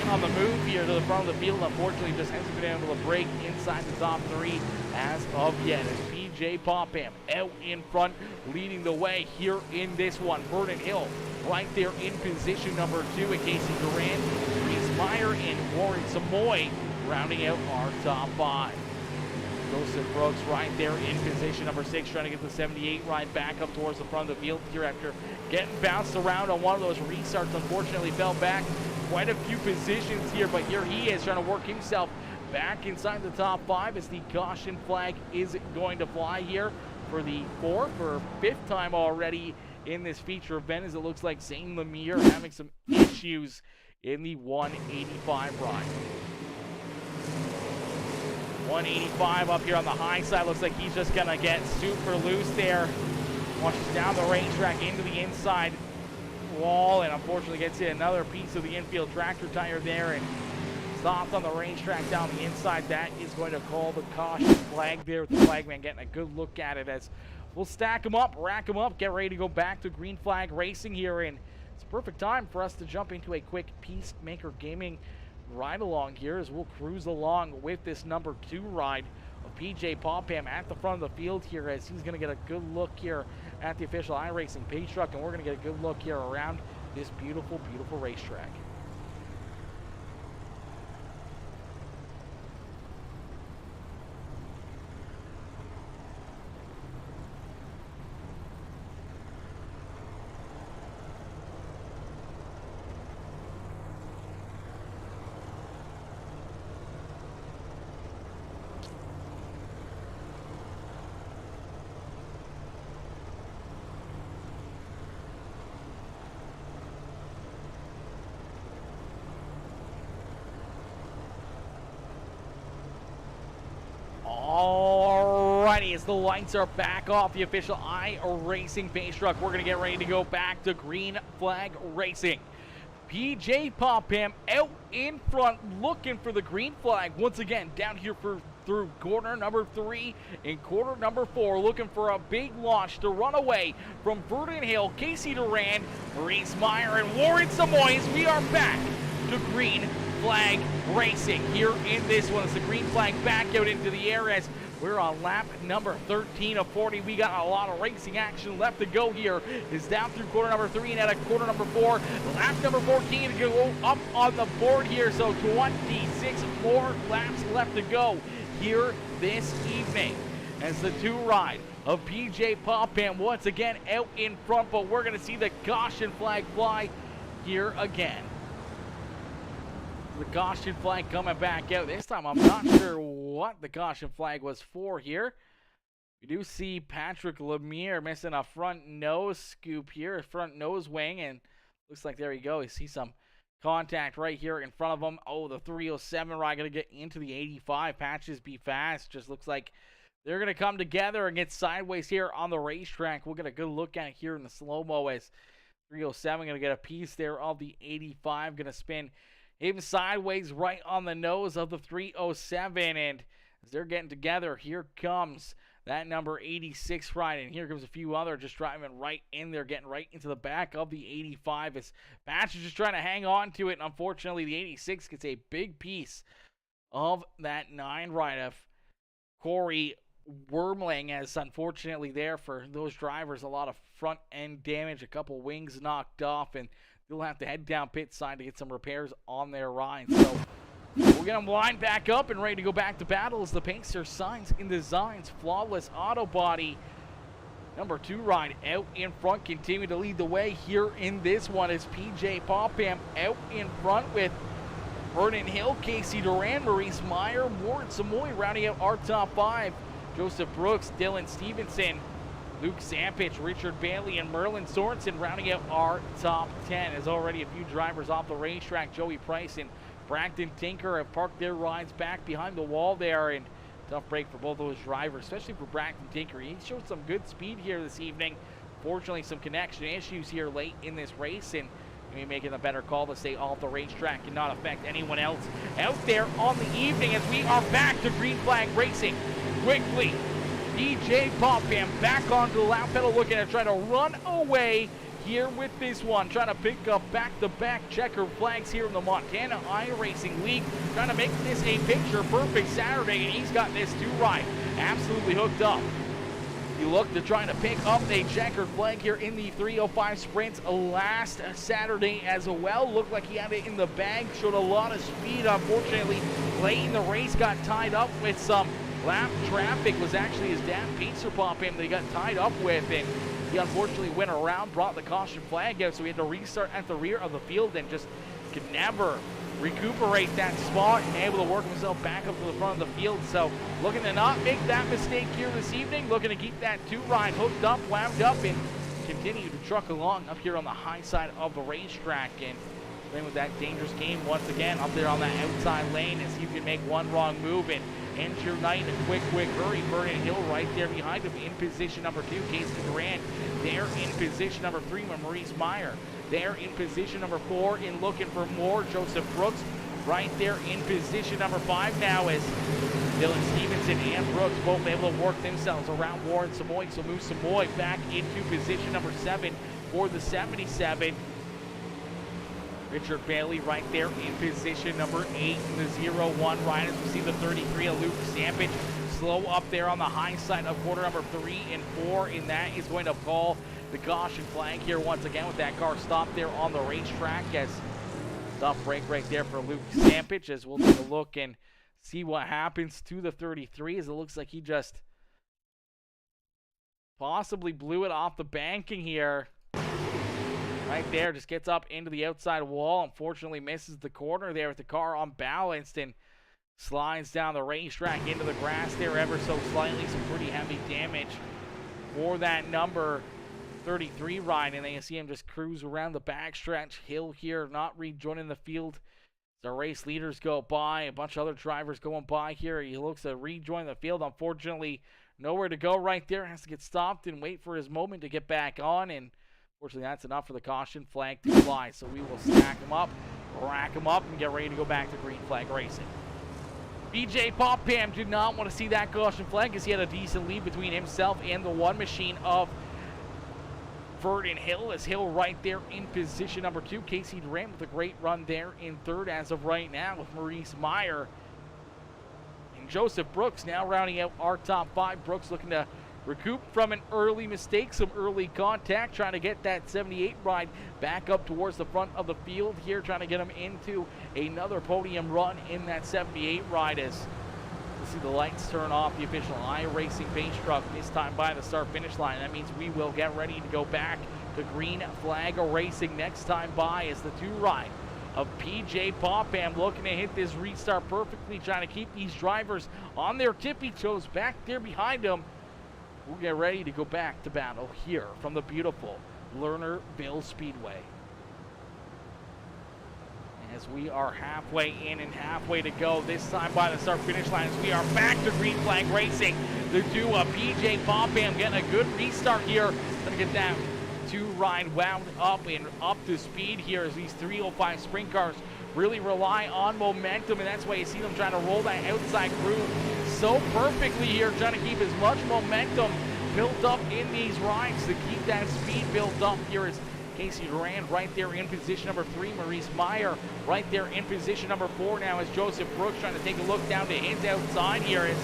in on the move here to the front of the field. Unfortunately, just hasn't been able to break inside the top 3 as of yet. As PJ Popham out in front, leading the way here in this one. Vernon Hill right there in position number 2, and Casey Duran, Reese Meyer, and Warren Samoy rounding out our top 5. Joseph Brooks right there in position number 6, trying to get the 78 ride back up towards the front of the field here after getting bounced around on one of those restarts. Unfortunately fell back quite a few positions here, but here he is trying to work himself back inside the top 5 as the caution flag is going to fly here for the 4th or 5th time already in this feature event, as it looks like Zane Lemire having some issues in the 185 ride. 185 up here on the high side. Looks like he's just gonna get super loose there. Washes down the racetrack into the inside wall, and unfortunately gets hit another piece of the infield tractor tire there, and stopped on the racetrack down the inside. That is going to call the caution flag there, with the flagman getting a good look at it, as we'll stack them up, rack them up, get ready to go back to green flag racing here. And it's a perfect time for us to jump into a quick PeaceMaker Gaming ride along here, as we'll cruise along with this number 2 ride of PJ Popham at the front of the field here, as he's going to get a good look here at the official iRacing pace truck, and we're going to get a good look here around this beautiful, beautiful racetrack. Alrighty, as the lights are back off the official iRacing pace truck, we're going to get ready to go back to green flag racing. PJ Popham out in front looking for the green flag once again down here through corner number 3 and corner number 4, looking for a big launch to run away from Vernon Hill, Casey Duran, Maurice Meyer, and Warren Samoy. We are back to green flag racing here in this one. It's the green flag back out into the air as we're on lap number 13 of 40. We got a lot of racing action left to go here. Is down through corner number 3 and out of corner number 4. Lap number 14 to go up on the board here. So 26 more laps left to go here this evening, as the 2 ride of PJ Popham once again out in front, but we're going to see the caution flag fly here again. The caution flag coming back out. This time I'm not sure what the caution flag was for here. We do see Patrick Lemire missing a front nose scoop here, a front nose wing, and looks like there you go. You see some contact right here in front of him. Oh, the 307 ride going to get into the 85. Patches be fast. Just looks like they're going to come together and get sideways here on the racetrack. We'll get a good look at it here in the slow-mo as 307 going to get a piece there of the 85. Going to spin him sideways right on the nose of the 307. And as they're getting together, here comes that number 86 ride, and here comes a few other just driving right in there, getting right into the back of the 85 as Batch is just trying to hang on to it. And unfortunately, the 86 gets a big piece of that 9 ride of Corey Wormling, as unfortunately there for those drivers, a lot of front end damage, a couple wings knocked off, and they'll have to head down pit side to get some repairs on their ride. So we'll get them lined back up and ready to go back to battle as the Pacer Signs and Designs Flawless Auto Body number 2 ride out in front continue to lead the way here in this one as PJ Popham out in front with Vernon Hill, Casey Duran, Maurice Meyer, Ward Samoy rounding out our top 5. Joseph Brooks, Dylan Stevenson, Luke Sampich, Richard Bailey, and Merlin Sorensen rounding out our top 10. As already a few drivers off the racetrack, Joey Price and Bragdon Tinker have parked their rides back behind the wall there, and tough break for both those drivers, especially for Bragdon Tinker. He showed some good speed here this evening. Fortunately, some connection issues here late in this race, and maybe making a better call to stay off the racetrack and not affect anyone else out there on the evening as we are back to green flag racing. Quickly, PJ Popham back onto the lap pedal, looking to try to run away here with this one, trying to pick up back-to-back checker flags here in the Montana iRacing League, trying to make this a picture-perfect Saturday, and he's got this 2 ride absolutely hooked up. You look to trying to pick up a checkered flag here in the 305 sprints last Saturday as well. Looked like he had it in the bag, showed a lot of speed. Unfortunately, late in the race got tied up with some lap traffic. Was actually his dad, Pacer Popham, that he got tied up with, and he unfortunately went around, brought the caution flag out, so he had to restart at the rear of the field and just could never recuperate that spot and able to work himself back up to the front of the field. So looking to not make that mistake here this evening, looking to keep that 2 ride hooked up, wound up, and continue to truck along up here on the high side of the racetrack and playing with that dangerous game once again up there on that outside lane as you can make one wrong move and end your night in a quick hurry. Vernon Hill right there behind him in position number 2. Casey Durant there in position number 3 with Maurice Meyer. There in position number 4 and looking for more. Joseph Brooks right there in position number 5 now as Dylan Stevenson and Brooks both able to work themselves around Warren Samoy. So move Samoy back into position number 7 for the 77. Richard Bailey right there in position number 8 in the 0-1 ride as we see the 33 of Luke Sampich slow up there on the high side of quarter number 3 and 4, and that is going to call the caution flag here once again with that car stopped there on the racetrack as tough break right there for Luke Sampich as we'll take a look and see what happens to the 33 as it looks like he just possibly blew it off the banking here. Right there, just gets up into the outside wall. Unfortunately misses the corner there with the car unbalanced and slides down the racetrack into the grass there ever so slightly. Some pretty heavy damage for that number 33 ride, and then you see him just cruise around the backstretch. Hill here not rejoining the field. The race leaders go by, a bunch of other drivers going by here. He looks to rejoin the field. Unfortunately, nowhere to go right there. Has to get stopped and wait for his moment to get back on, and fortunately that's enough for the caution flag to fly. So we will stack him up, rack him up, and get ready to go back to green flag racing. PJ Popham did not want to see that caution flag because he had a decent lead between himself and the one machine of Vernon Hill. As Hill right there in position number 2. Casey Durant with a great run there in 3rd as of right now with Maurice Meyer. And Joseph Brooks now rounding out our top 5. Brooks looking to recoup from an early mistake, some early contact, trying to get that 78 ride back up towards the front of the field here, trying to get him into another podium run in that 78 ride as we'll see the lights turn off the official iRacing base truck this time by the start-finish line. That means we will get ready to go back to green flag racing next time by as the 2 ride of PJ Popham looking to hit this restart perfectly, trying to keep these drivers on their tippy toes back there behind them. We'll get ready to go back to battle here from the beautiful Lernerville Speedway. As we are halfway in and halfway to go this time by the start-finish line as we are back to green flag racing. The 2 of PJ Popham getting a good restart here. Gonna get that 2 ride wound up and up to speed here as these 305 sprint cars really rely on momentum, and that's why you see them trying to roll that outside groove so perfectly here, trying to keep as much momentum built up in these rides to keep that speed built up. Here is Casey Durand right there in position number 3. Maurice Meyer right there in position number 4 now as Joseph Brooks trying to take a look down to his outside here. As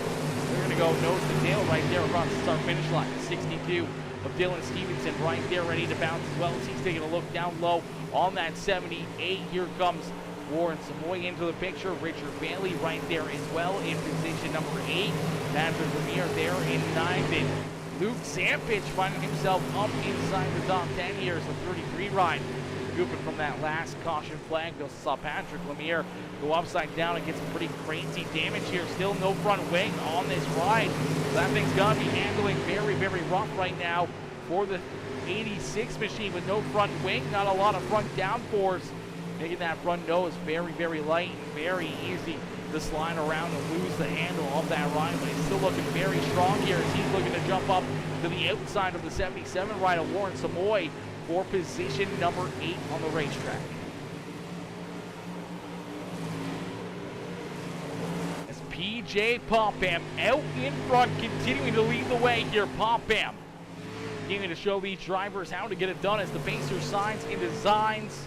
they're going to go nose to tail right there across the start finish line. 62 of Dylan Stevenson right there ready to bounce as well as he's taking a look down low on that 78. Here comes Warren Samoy into the picture. Richard Bailey right there as well in position number 8. Patrick Lemire there in 9th. And Luke Sampich finding himself up inside the top 10 here as the 33 ride. Scooping from that last caution flag. You'll saw Patrick Lemire go upside down and get some pretty crazy damage here. Still no front wing on this ride. So that thing's going to be handling very, very rough right now for the 86 machine with no front wing. Not a lot of front downforce. Making that front nose very, very light and very easy to slide around and lose the handle of that ride, but he's still looking very strong here as he's looking to jump up to the outside of the 77 rider, Warren Samoy, for position number 8 on the racetrack. As PJ Popham out in front, continuing to lead the way here. Popham continuing to show these drivers how to get it done as the Pacer signs and designs.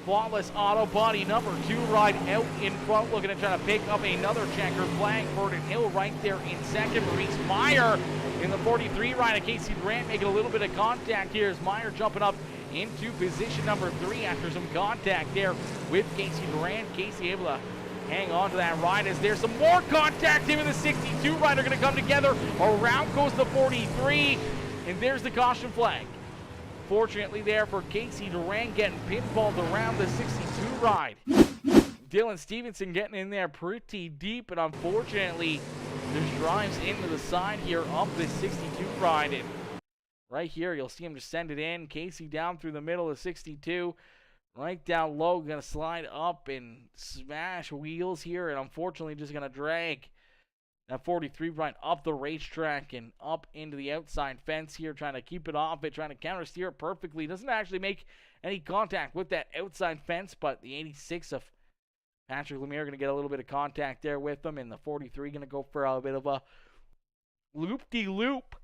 Flawless auto body number 2 ride out in front, looking to try to pick up another checkered flag. Vernon Hill right there in second. Maurice Meyer in the 43 ride of Casey Durant making a little bit of contact here as Meyer jumping up into position number 3 after some contact there with Casey Durant. Casey able to hang on to that ride as there's some more contact. Him and the 62 ride are going to come together. Around goes the 43, and there's the caution flag. Fortunately there for Casey Durant getting pinballed around the 62 ride. Dylan Stevenson getting in there pretty deep, and unfortunately there's drives into the side here of the 62 ride. And right here you'll see him just send it in. Casey down through the middle of 62. Right down low, going to slide up and smash wheels here, and unfortunately just going to drag that 43 right up the racetrack and up into the outside fence here, trying to keep it off it, trying to counter steer it perfectly. Doesn't actually make any contact with that outside fence, but the 86 of Patrick Lemire going to get a little bit of contact there with them, and the 43 going to go for a bit of a loop-de-loop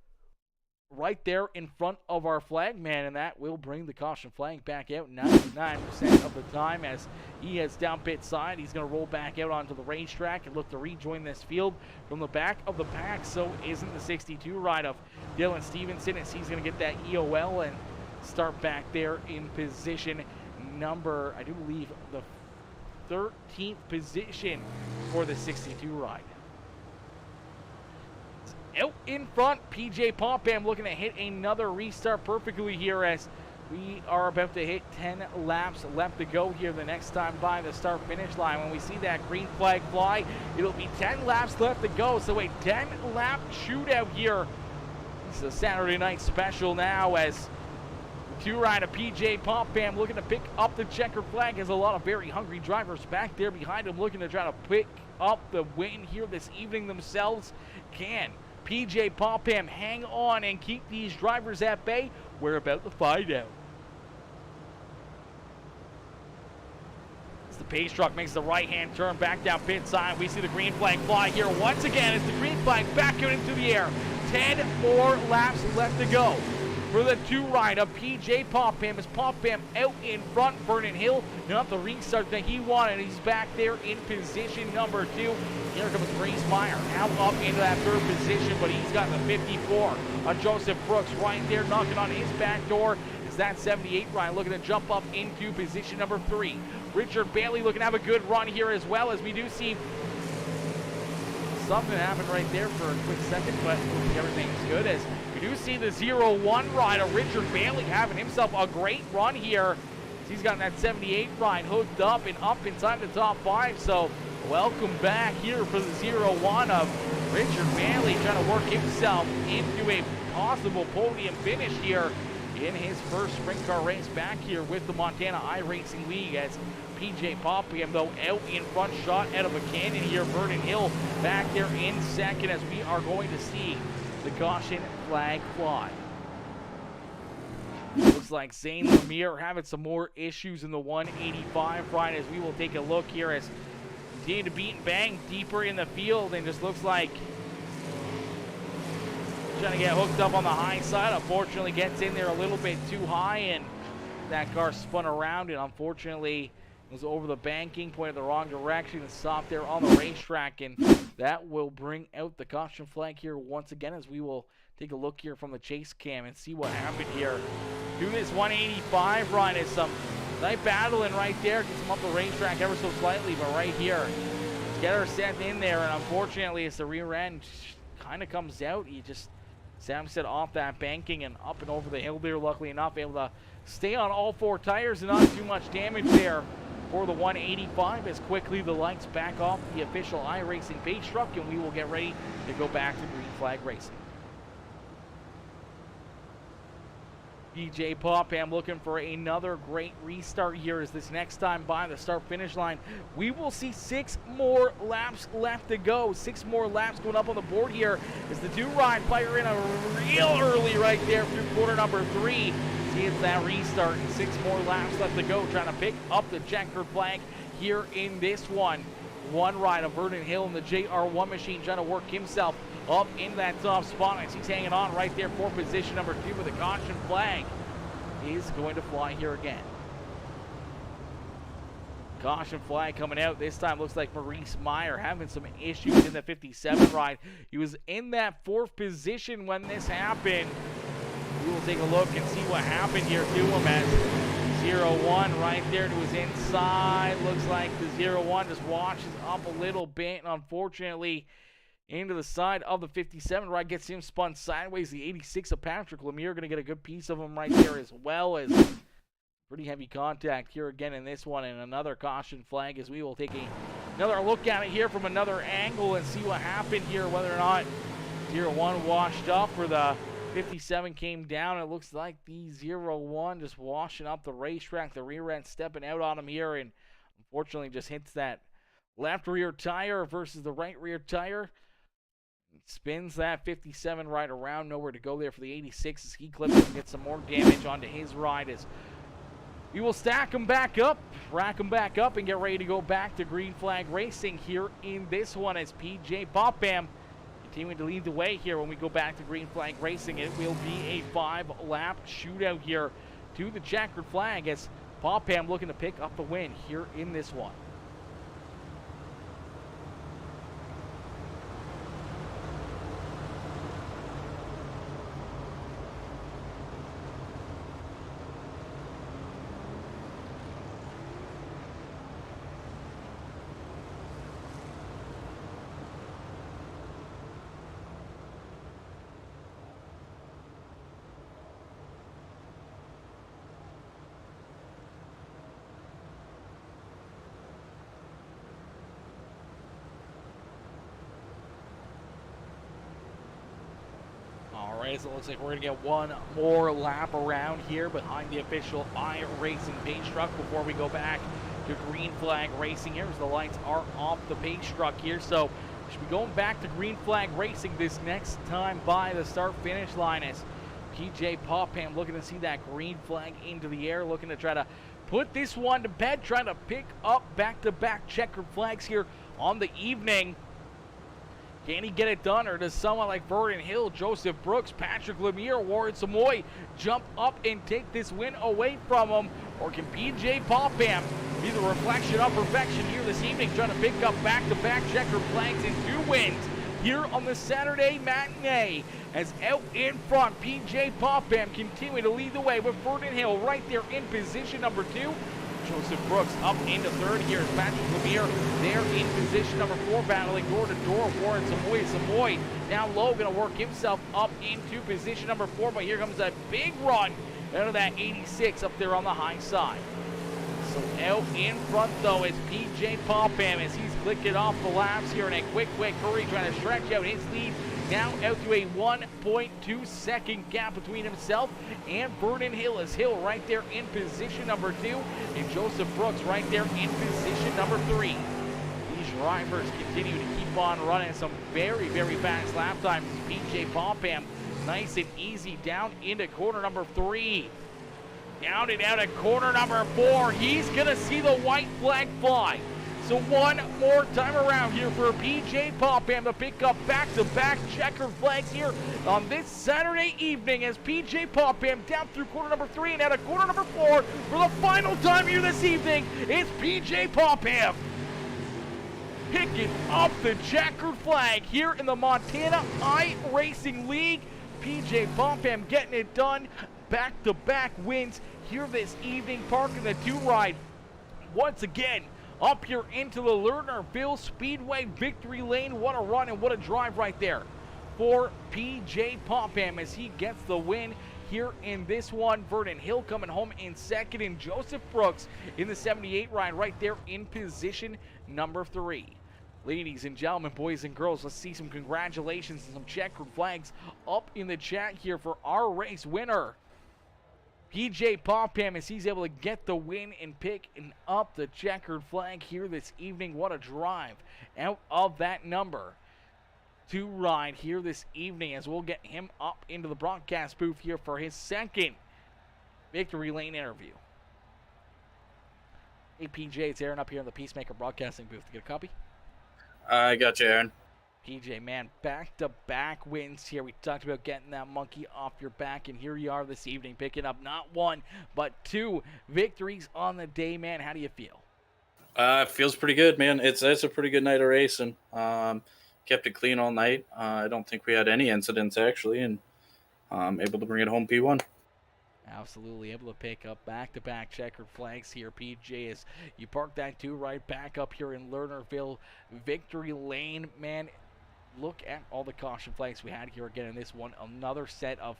right there in front of our flag man, and that will bring the caution flag back out 99% of the time as he heads down pit side. He's going to roll back out onto the racetrack and look to rejoin this field from the back of the pack. So isn't the 62 ride of Dylan Stevenson as he's going to get that EOL and start back there in position number, I do believe, the 13th position for the 62 ride. Out in front, PJ Popham looking to hit another restart perfectly here as we are about to hit 10 laps left to go here the next time by the start-finish line. When we see that green flag fly, it'll be 10 laps left to go. So a 10-lap shootout here. This is a Saturday night special now as the 2-rider PJ Popham looking to pick up the checkered flag. Has a lot of very hungry drivers back there behind him looking to try to pick up the win here this evening themselves. Can PJ Popham hang on and keep these drivers at bay? We're about to find out. As the pace truck makes the right-hand turn back down pit side, we see the green flag fly here once again as the green flag back out into the air. 10 more laps left to go for the 2-ride of PJ Popham as Popham out in front. Vernon Hill, not the restart that he wanted. He's back there in position number 2. Here comes Maurice Meyer now up into that 3rd position, but he's got the 54 on Joseph Brooks right there knocking on his back door. Is that 78 ride looking to jump up into position number 3. Richard Bailey looking to have a good run here as well, as we do see something happened right there for a quick second, but everything's good as we do see the 0-1 ride of Richard Bailey having himself a great run here. He's got that 78 ride hooked up and up inside the top 5. So welcome back here for the 0-1 of Richard Bailey trying to work himself into a possible podium finish here in his first sprint car race back here with the Montana iRacing League, as PJ Popham, though, out in front, shot out of a cannon here. Vernon Hill back there in second as we are going to see the caution flag fly. Looks looks like Zane Lemire having some more issues in the 185 ride, as we will take a look here as continue to beat and bang deeper in the field, and just looks like trying to get hooked up on the high side. Unfortunately gets in there a little bit too high, and that car spun around, and unfortunately was over the banking, pointed the wrong direction, and stopped there on the racetrack, and that will bring out the caution flag here once again, as we will take a look here from the chase cam and see what happened here. Through this 185 run is some nice battling right there, gets him up the racetrack ever so slightly, but right here, let's get her set in there, and unfortunately as the rear end kind of comes out, he just, Sam said, off that banking and up and over the hill there, luckily enough, able to stay on all four tires and not too much damage there for the 185, as quickly the lights back off the official iRacing page truck, and we will get ready to go back to green flag racing. PJ Popham looking for another great restart here, as this next time by the start finish line we will see 6 more laps left to go. 6 more laps going up on the board here as the do-ride fire in a real early right there through quarter number 3. See, it's that restart, and 6 more laps left to go, trying to pick up the checkered flag here in this one. One ride of Vernon Hill in the JR1 machine, trying to work himself up into that top spot, as he's hanging on right there for position number 2, but the caution flag is going to fly here again. Caution flag coming out. This time looks like Maurice Meyer having some issues in the 57 ride. He was in that 4th position when this happened. We will take a look and see what happened here to him, as 0-1 right there to his inside. Looks like the 0-1 just washes up a little bit, and unfortunately into the side of the 57 ride, gets him spun sideways. The 86 of Patrick Lemire going to get a good piece of him right there, as well as pretty heavy contact here again in this one, and another caution flag, as we will take another look at it here from another angle and see what happened here, whether or not 0-1 washed up or the 57 came down. It looks like the 0-1 just washing up the racetrack, the rear end stepping out on him here, and unfortunately just hits that left rear tire versus the right rear tire. Spins that 57 right around, nowhere to go there for the 86 as he clips and gets some more damage onto his ride, as we will stack him back up, rack him back up, and get ready to go back to green flag racing here in this one, as PJ Popham continuing to lead the way here when we go back to green flag racing. It will be a 5-lap shootout here to the checkered flag, as Popham looking to pick up the win here in this one. Alright, so it looks like we're going to get one more lap around here behind the official iRacing pace truck before we go back to green flag racing here, as the lights are off the pace truck here. So we should be going back to green flag racing this next time by the start finish line, as PJ Popham looking to see that green flag into the air, looking to try to put this one to bed, trying to pick up back-to-back checkered flags here on the evening. Can he get it done, or does someone like Vernon Hill, Joseph Brooks, Patrick Lemire, Warren Samoy jump up and take this win away from him? Or can PJ Popham be the reflection of perfection here this evening, trying to pick up back-to-back checkered flags and 2 wins here on the Saturday matinee? As out in front, PJ Popham continuing to lead the way with Vernon Hill right there in position number 2. Joseph Brooks up into 3rd here as Patrick Lemire there in position number 4, battling door to door. Warren Samoy. Samoy down low, going to work himself up into position number 4, but here comes a big run out of that 86 up there on the high side. So out in front though is PJ Popham, as he's clicking off the laps here in a quick hurry, trying to stretch out his lead. Now out to a 1.2 second gap between himself and Vernon Hill, as Hill right there in position number 2, and Joseph Brooks right there in position number 3. These drivers continue to keep on running some very fast lap times. PJ Popham nice and easy down into corner number 3. Down and out at corner number 4. He's going to see the white flag fly. So one more time around here for PJ Popham to pick up back-to-back checkered flags here on this Saturday evening as PJ Popham down through corner number 3 and out of corner number 4 for the final time here this evening. It's PJ Popham picking up the checkered flag here in the Montana iRacing League. PJ Popham getting it done. Back-to-back wins here this evening, parking the 2-ride once again up here into the Lernerville Speedway victory lane. What a run and what a drive right there for PJ Popham as he gets the win here in this one. Vernon Hill coming home in second, and Joseph Brooks in the 78 ride right there in position number 3. Ladies and gentlemen, boys and girls, let's see some congratulations and some checkered flags up in the chat here for our race winner, PJ Popham, as he's able to get the win and picking up the checkered flag here this evening. What a drive out of that number 2 ride here this evening, as we'll get him up into the broadcast booth here for his second victory lane interview. Hey PJ, it's Aaron up here in the PeaceMaker broadcasting booth. Get a copy? I got you, Aaron. PJ, man, back-to-back wins here. We talked about getting that monkey off your back, and here you are this evening picking up not 1, but 2 victories on the day, man. How do you feel? It feels pretty good, man. It's a pretty good night of racing. Kept it clean all night. I don't think we had any incidents, actually, and able to bring it home P1. Absolutely able to pick up back-to-back checkered flags here, PJ, as you park that 2 right back up here in Lernerville victory lane. Man, look at all the caution flags we had here again in this one. Another set of,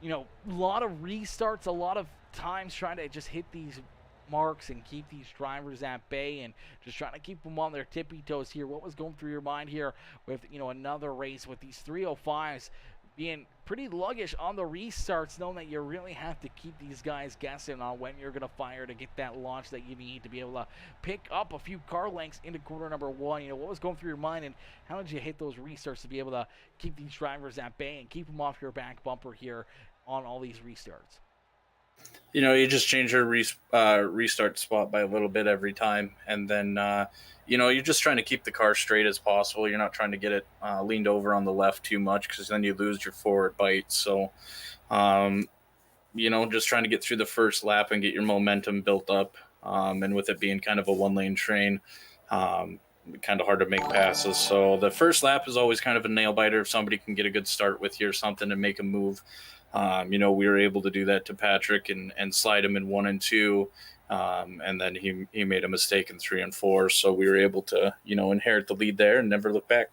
a lot of restarts, a lot of times trying to just hit these marks and keep these drivers at bay and just trying to keep them on their tippy toes here. What was going through your mind here with, another race with these 305's being pretty luggish on the restarts, knowing that you really have to keep these guys guessing on when you're going to fire to get that launch that you need to be able to pick up a few car lengths into corner number 1. What was going through your mind, and how did you hit those restarts to be able to keep these drivers at bay and keep them off your back bumper here on all these restarts? You just change your restart spot by a little bit every time, and then you're just trying to keep the car straight as possible. You're not trying to get it leaned over on the left too much, because then you lose your forward bite. So just trying to get through the first lap and get your momentum built up, and with it being kind of a 1-lane train, kind of hard to make passes. So the first lap is always kind of a nail biter if somebody can get a good start with you or something and make a move. We were able to do that to Patrick and slide him in 1 and 2. And then he made a mistake in 3 and 4. So we were able to, inherit the lead there and never look back.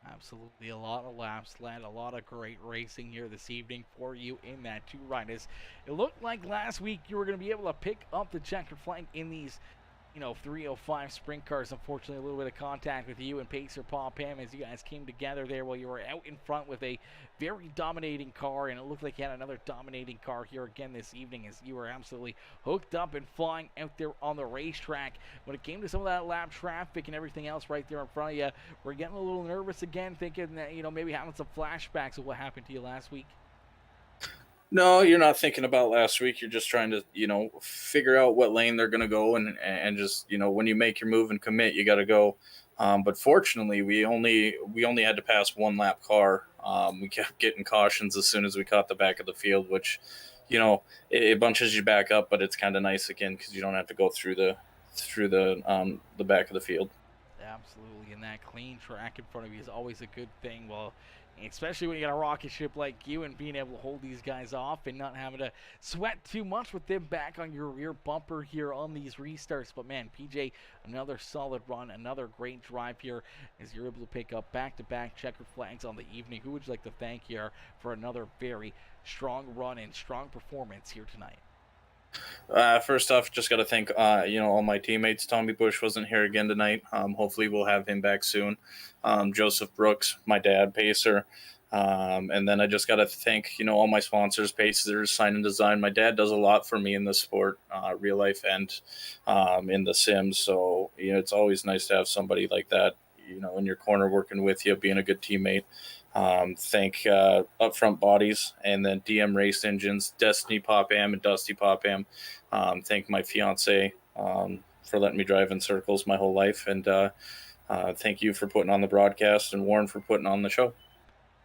Absolutely. A lot of laps led, a lot of great racing here this evening for you in that 2 ride. It looked like last week you were going to be able to pick up the checkered flag in these 305 sprint cars. Unfortunately, a little bit of contact with you and Pacer Popham as you guys came together there while you were out in front with a very dominating car, and it looked like you had another dominating car here again this evening as you were absolutely hooked up and flying out there on the racetrack. When it came to some of that lap traffic and everything else right there in front of you, we're getting a little nervous again, thinking that, maybe having some flashbacks of what happened to you last week. No, you're not thinking about last week. You're just trying to, figure out what lane they're going to go and just, when you make your move and commit, you got to go. But fortunately, we only had to pass 1 lap car. We kept getting cautions as soon as we caught the back of the field, which, it bunches you back up, but it's kind of nice again because you don't have to go through the back of the field. Absolutely, and that clean track in front of you is always a good thing. Well, especially when you got a rocket ship like you and being able to hold these guys off and not having to sweat too much with them back on your rear bumper here on these restarts. But man, PJ, another solid run, another great drive here as you're able to pick up back-to-back checkered flags on the evening. Who would you like to thank here for another very strong run and strong performance here tonight? First off, just got to thank, all my teammates. Tommy Bush wasn't here again tonight. Hopefully we'll have him back soon. Joseph Brooks, my dad, Pacer. And then I just got to thank, all my sponsors, Pacers, Sign and Design. My dad does a lot for me in the sport, real life and in the Sims. So, it's always nice to have somebody like that, in your corner working with you, being a good teammate. Thank Upfront Bodies, and then DM Race Engines, Destiny Pop Am, and Dusty Pop Am. Thank my fiance for letting me drive in circles my whole life, and thank you for putting on the broadcast, and Warren for putting on the show.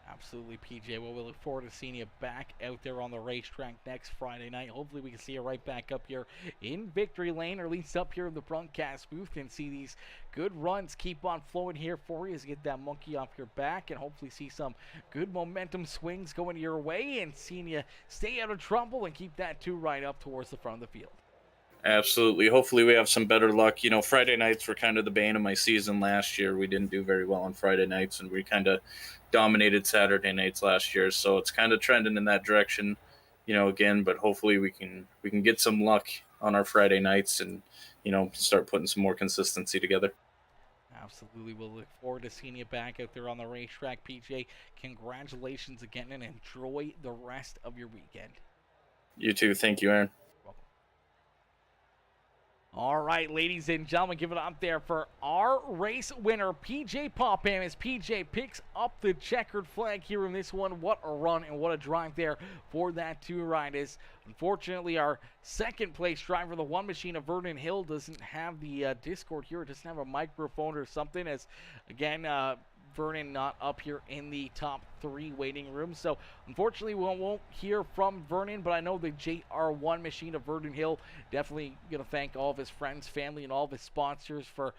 Absolutely, PJ. Well, we look forward to seeing you back out there on the racetrack next Friday night. Hopefully, we can see you right back up here in Victory Lane, or at least up here in the broadcast booth, and see these good runs keep on flowing here for you as you get that monkey off your back, and hopefully see some good momentum swings going your way, and seeing you stay out of trouble and keep that 2 right up towards the front of the field. Absolutely. Hopefully, we have some better luck. You know, Friday nights were kind of the bane of my season last year. We didn't do very well on Friday nights, and we kind of dominated Saturday nights last year. So it's kind of trending in that direction, again. But hopefully, we can get some luck on our Friday nights, and start putting some more consistency together. Absolutely. We'll look forward to seeing you back out there on the racetrack, PJ. Congratulations again, and enjoy the rest of your weekend. You too. Thank you, Aaron. Welcome. All right, ladies and gentlemen, give it up there for our race winner, PJ Popham, as PJ picks up the checkered flag here in this one. What a run and what a drive there for that 2 ride. Is unfortunately our second place driver, the One Machine of Vernon Hill, doesn't have the Discord here. It doesn't have a microphone or something, as again, Vernon not up here in the top 3 waiting room. So unfortunately we won't hear from Vernon, but I know the JR1 Machine of Vernon Hill definitely going to thank all of his friends, family, and all of his sponsors for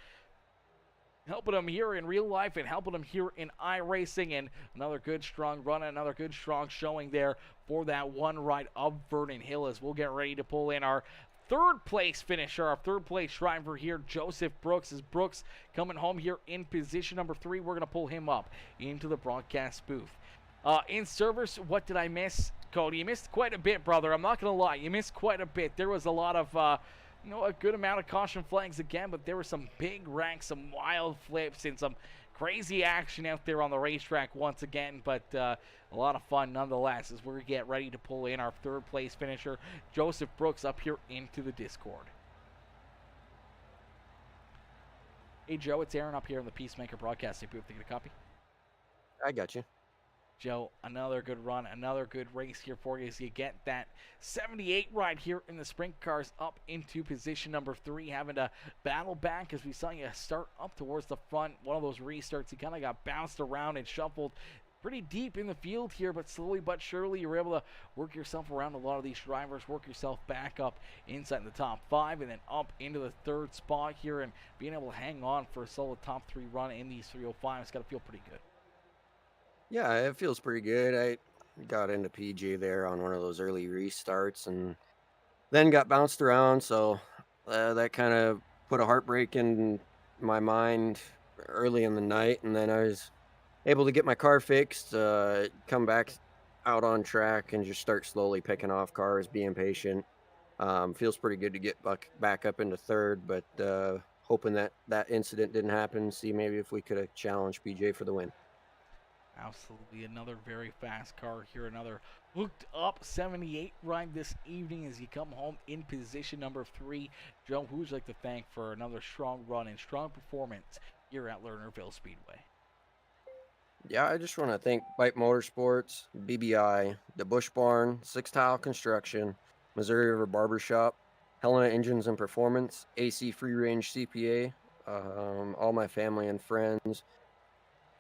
helping him here in real life and helping him here in iRacing. And another good strong run, another good strong showing there for that 1 ride of Vernon Hill, as we'll get ready to pull in our 3rd place finisher, our 3rd place driver here, Joseph Brooks. As Brooks coming home here in position number 3, we're going to pull him up into the broadcast booth. In service, what did I miss, Cody? You missed quite a bit, brother. I'm not going to lie. You missed quite a bit. There was a lot of, a good amount of caution flags again, but there were some big wrecks, some wild flips, and some crazy action out there on the racetrack once again, but a lot of fun nonetheless as we get ready to pull in our 3rd place finisher, Joseph Brooks, up here into the Discord. Hey, Joe, it's Aaron up here in the PeaceMaker broadcasting booth. Taking a copy? I got you. Joe, another good run, another good race here for you as you get that 78 ride here in the sprint cars up into position number 3, having to battle back as we saw you start up towards the front. One of those restarts, you kind of got bounced around and shuffled pretty deep in the field here, but slowly but surely you were able to work yourself around a lot of these drivers, work yourself back up inside the top 5, and then up into the 3rd spot here, and being able to hang on for a solid top 3 run in these 305. It's got to feel pretty good. Yeah, it feels pretty good. I got into PJ there on one of those early restarts and then got bounced around. So that kind of put a heartbreak in my mind early in the night. And then I was able to get my car fixed, come back out on track and just start slowly picking off cars, being patient. Feels pretty good to get back up into 3rd, but hoping that incident didn't happen. See maybe if we could have challenged PJ for the win. Absolutely, another very fast car here, another hooked up 78 ride this evening as you come home in position number 3. Joe, who would you like to thank for another strong run and strong performance here at Lernerville Speedway? Yeah, I just want to thank Bite Motorsports, BBI, the Bush Barn, Six Tile Construction, Missouri River Barbershop, Helena Engines and Performance, AC Free Range CPA, all my family and friends.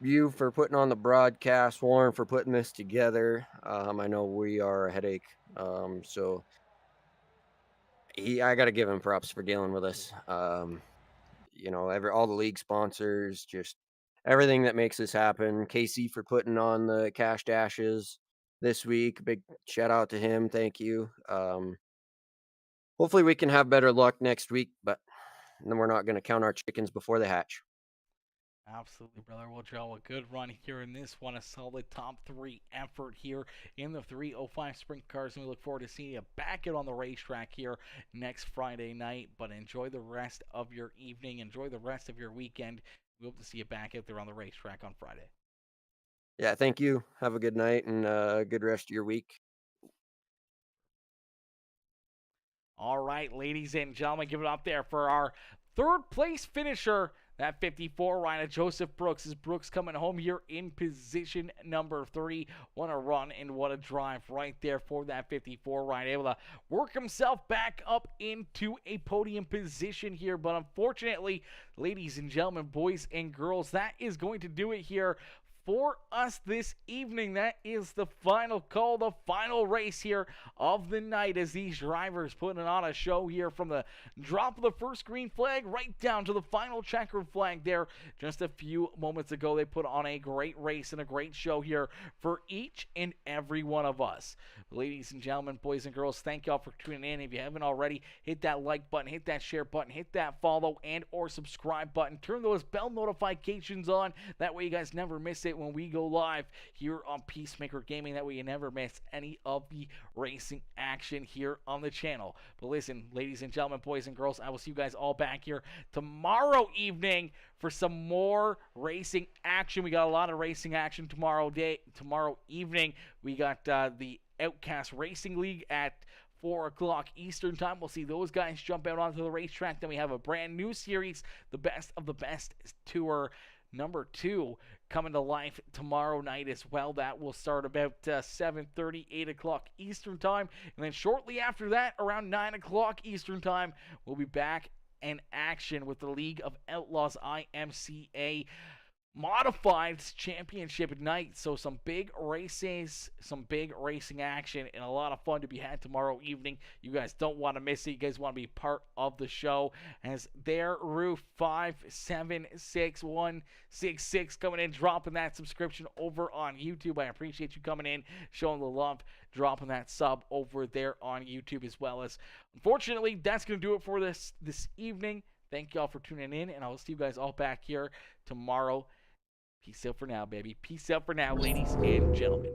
You for putting on the broadcast, Warren for putting this together. I know we are a headache, so I got to give him props for dealing with us. All the league sponsors, just everything that makes this happen. Casey for putting on the cash dashes this week. Big shout out to him. Thank you. Hopefully we can have better luck next week, but then we're not going to count our chickens before they hatch. Absolutely, brother. Well, Joe, a good run here in this one. A solid top 3 effort here in the 305 sprint cars. And we look forward to seeing you back out on the racetrack here next Friday night. But enjoy the rest of your evening. Enjoy the rest of your weekend. We hope to see you back out there on the racetrack on Friday. Yeah, thank you. Have a good night and a good rest of your week. All right, ladies and gentlemen, give it up there for our 3rd place finisher, that 54 ride of Joseph Brooks. Is Brooks coming home here in position number 3. What a run and what a drive right there for that 54 ride. Able to work himself back up into a podium position here. But unfortunately, ladies and gentlemen, boys and girls, that is going to do it here for us this evening. That is the final call, the final race here of the night, as these drivers putting on a show here from the drop of the first green flag right down to the final checkered flag there just a few moments ago. They put on a great race and a great show here for each and every one of us. Ladies and gentlemen, boys and girls, thank y'all for tuning in. If you haven't already, hit that like button, hit that share button, hit that follow and or subscribe button. Turn those bell notifications on. That way you guys never miss it when we go live here on PeaceMaker Gaming. That way you never miss any of the racing action here on the channel. But listen, ladies and gentlemen, boys and girls, I will see you guys all back here tomorrow evening for some more racing action. We got a lot of racing action tomorrow evening. We got the Outcast Racing League at 4 o'clock Eastern time. We'll see those guys jump out onto the racetrack. Then we have a brand new series, the Best of the Best Tour number 2, coming to life tomorrow night as well. That will start about 7:30, 8 o'clock Eastern time. And then shortly after that, around 9 o'clock Eastern time, we'll be back in action with the League of Outlaws IMCA Modified Championship night. So some big races, some big racing action, and a lot of fun to be had tomorrow evening. You guys don't want to miss it. You guys want to be part of the show. As there, Roof 576166 coming in, dropping that subscription over on YouTube. I appreciate you coming in, showing the love, dropping that sub over there on YouTube as well. As unfortunately, that's going to do it for this evening. Thank y'all for tuning in, and I will see you guys all back here tomorrow. Peace out for now, baby. Peace out for now, ladies and gentlemen.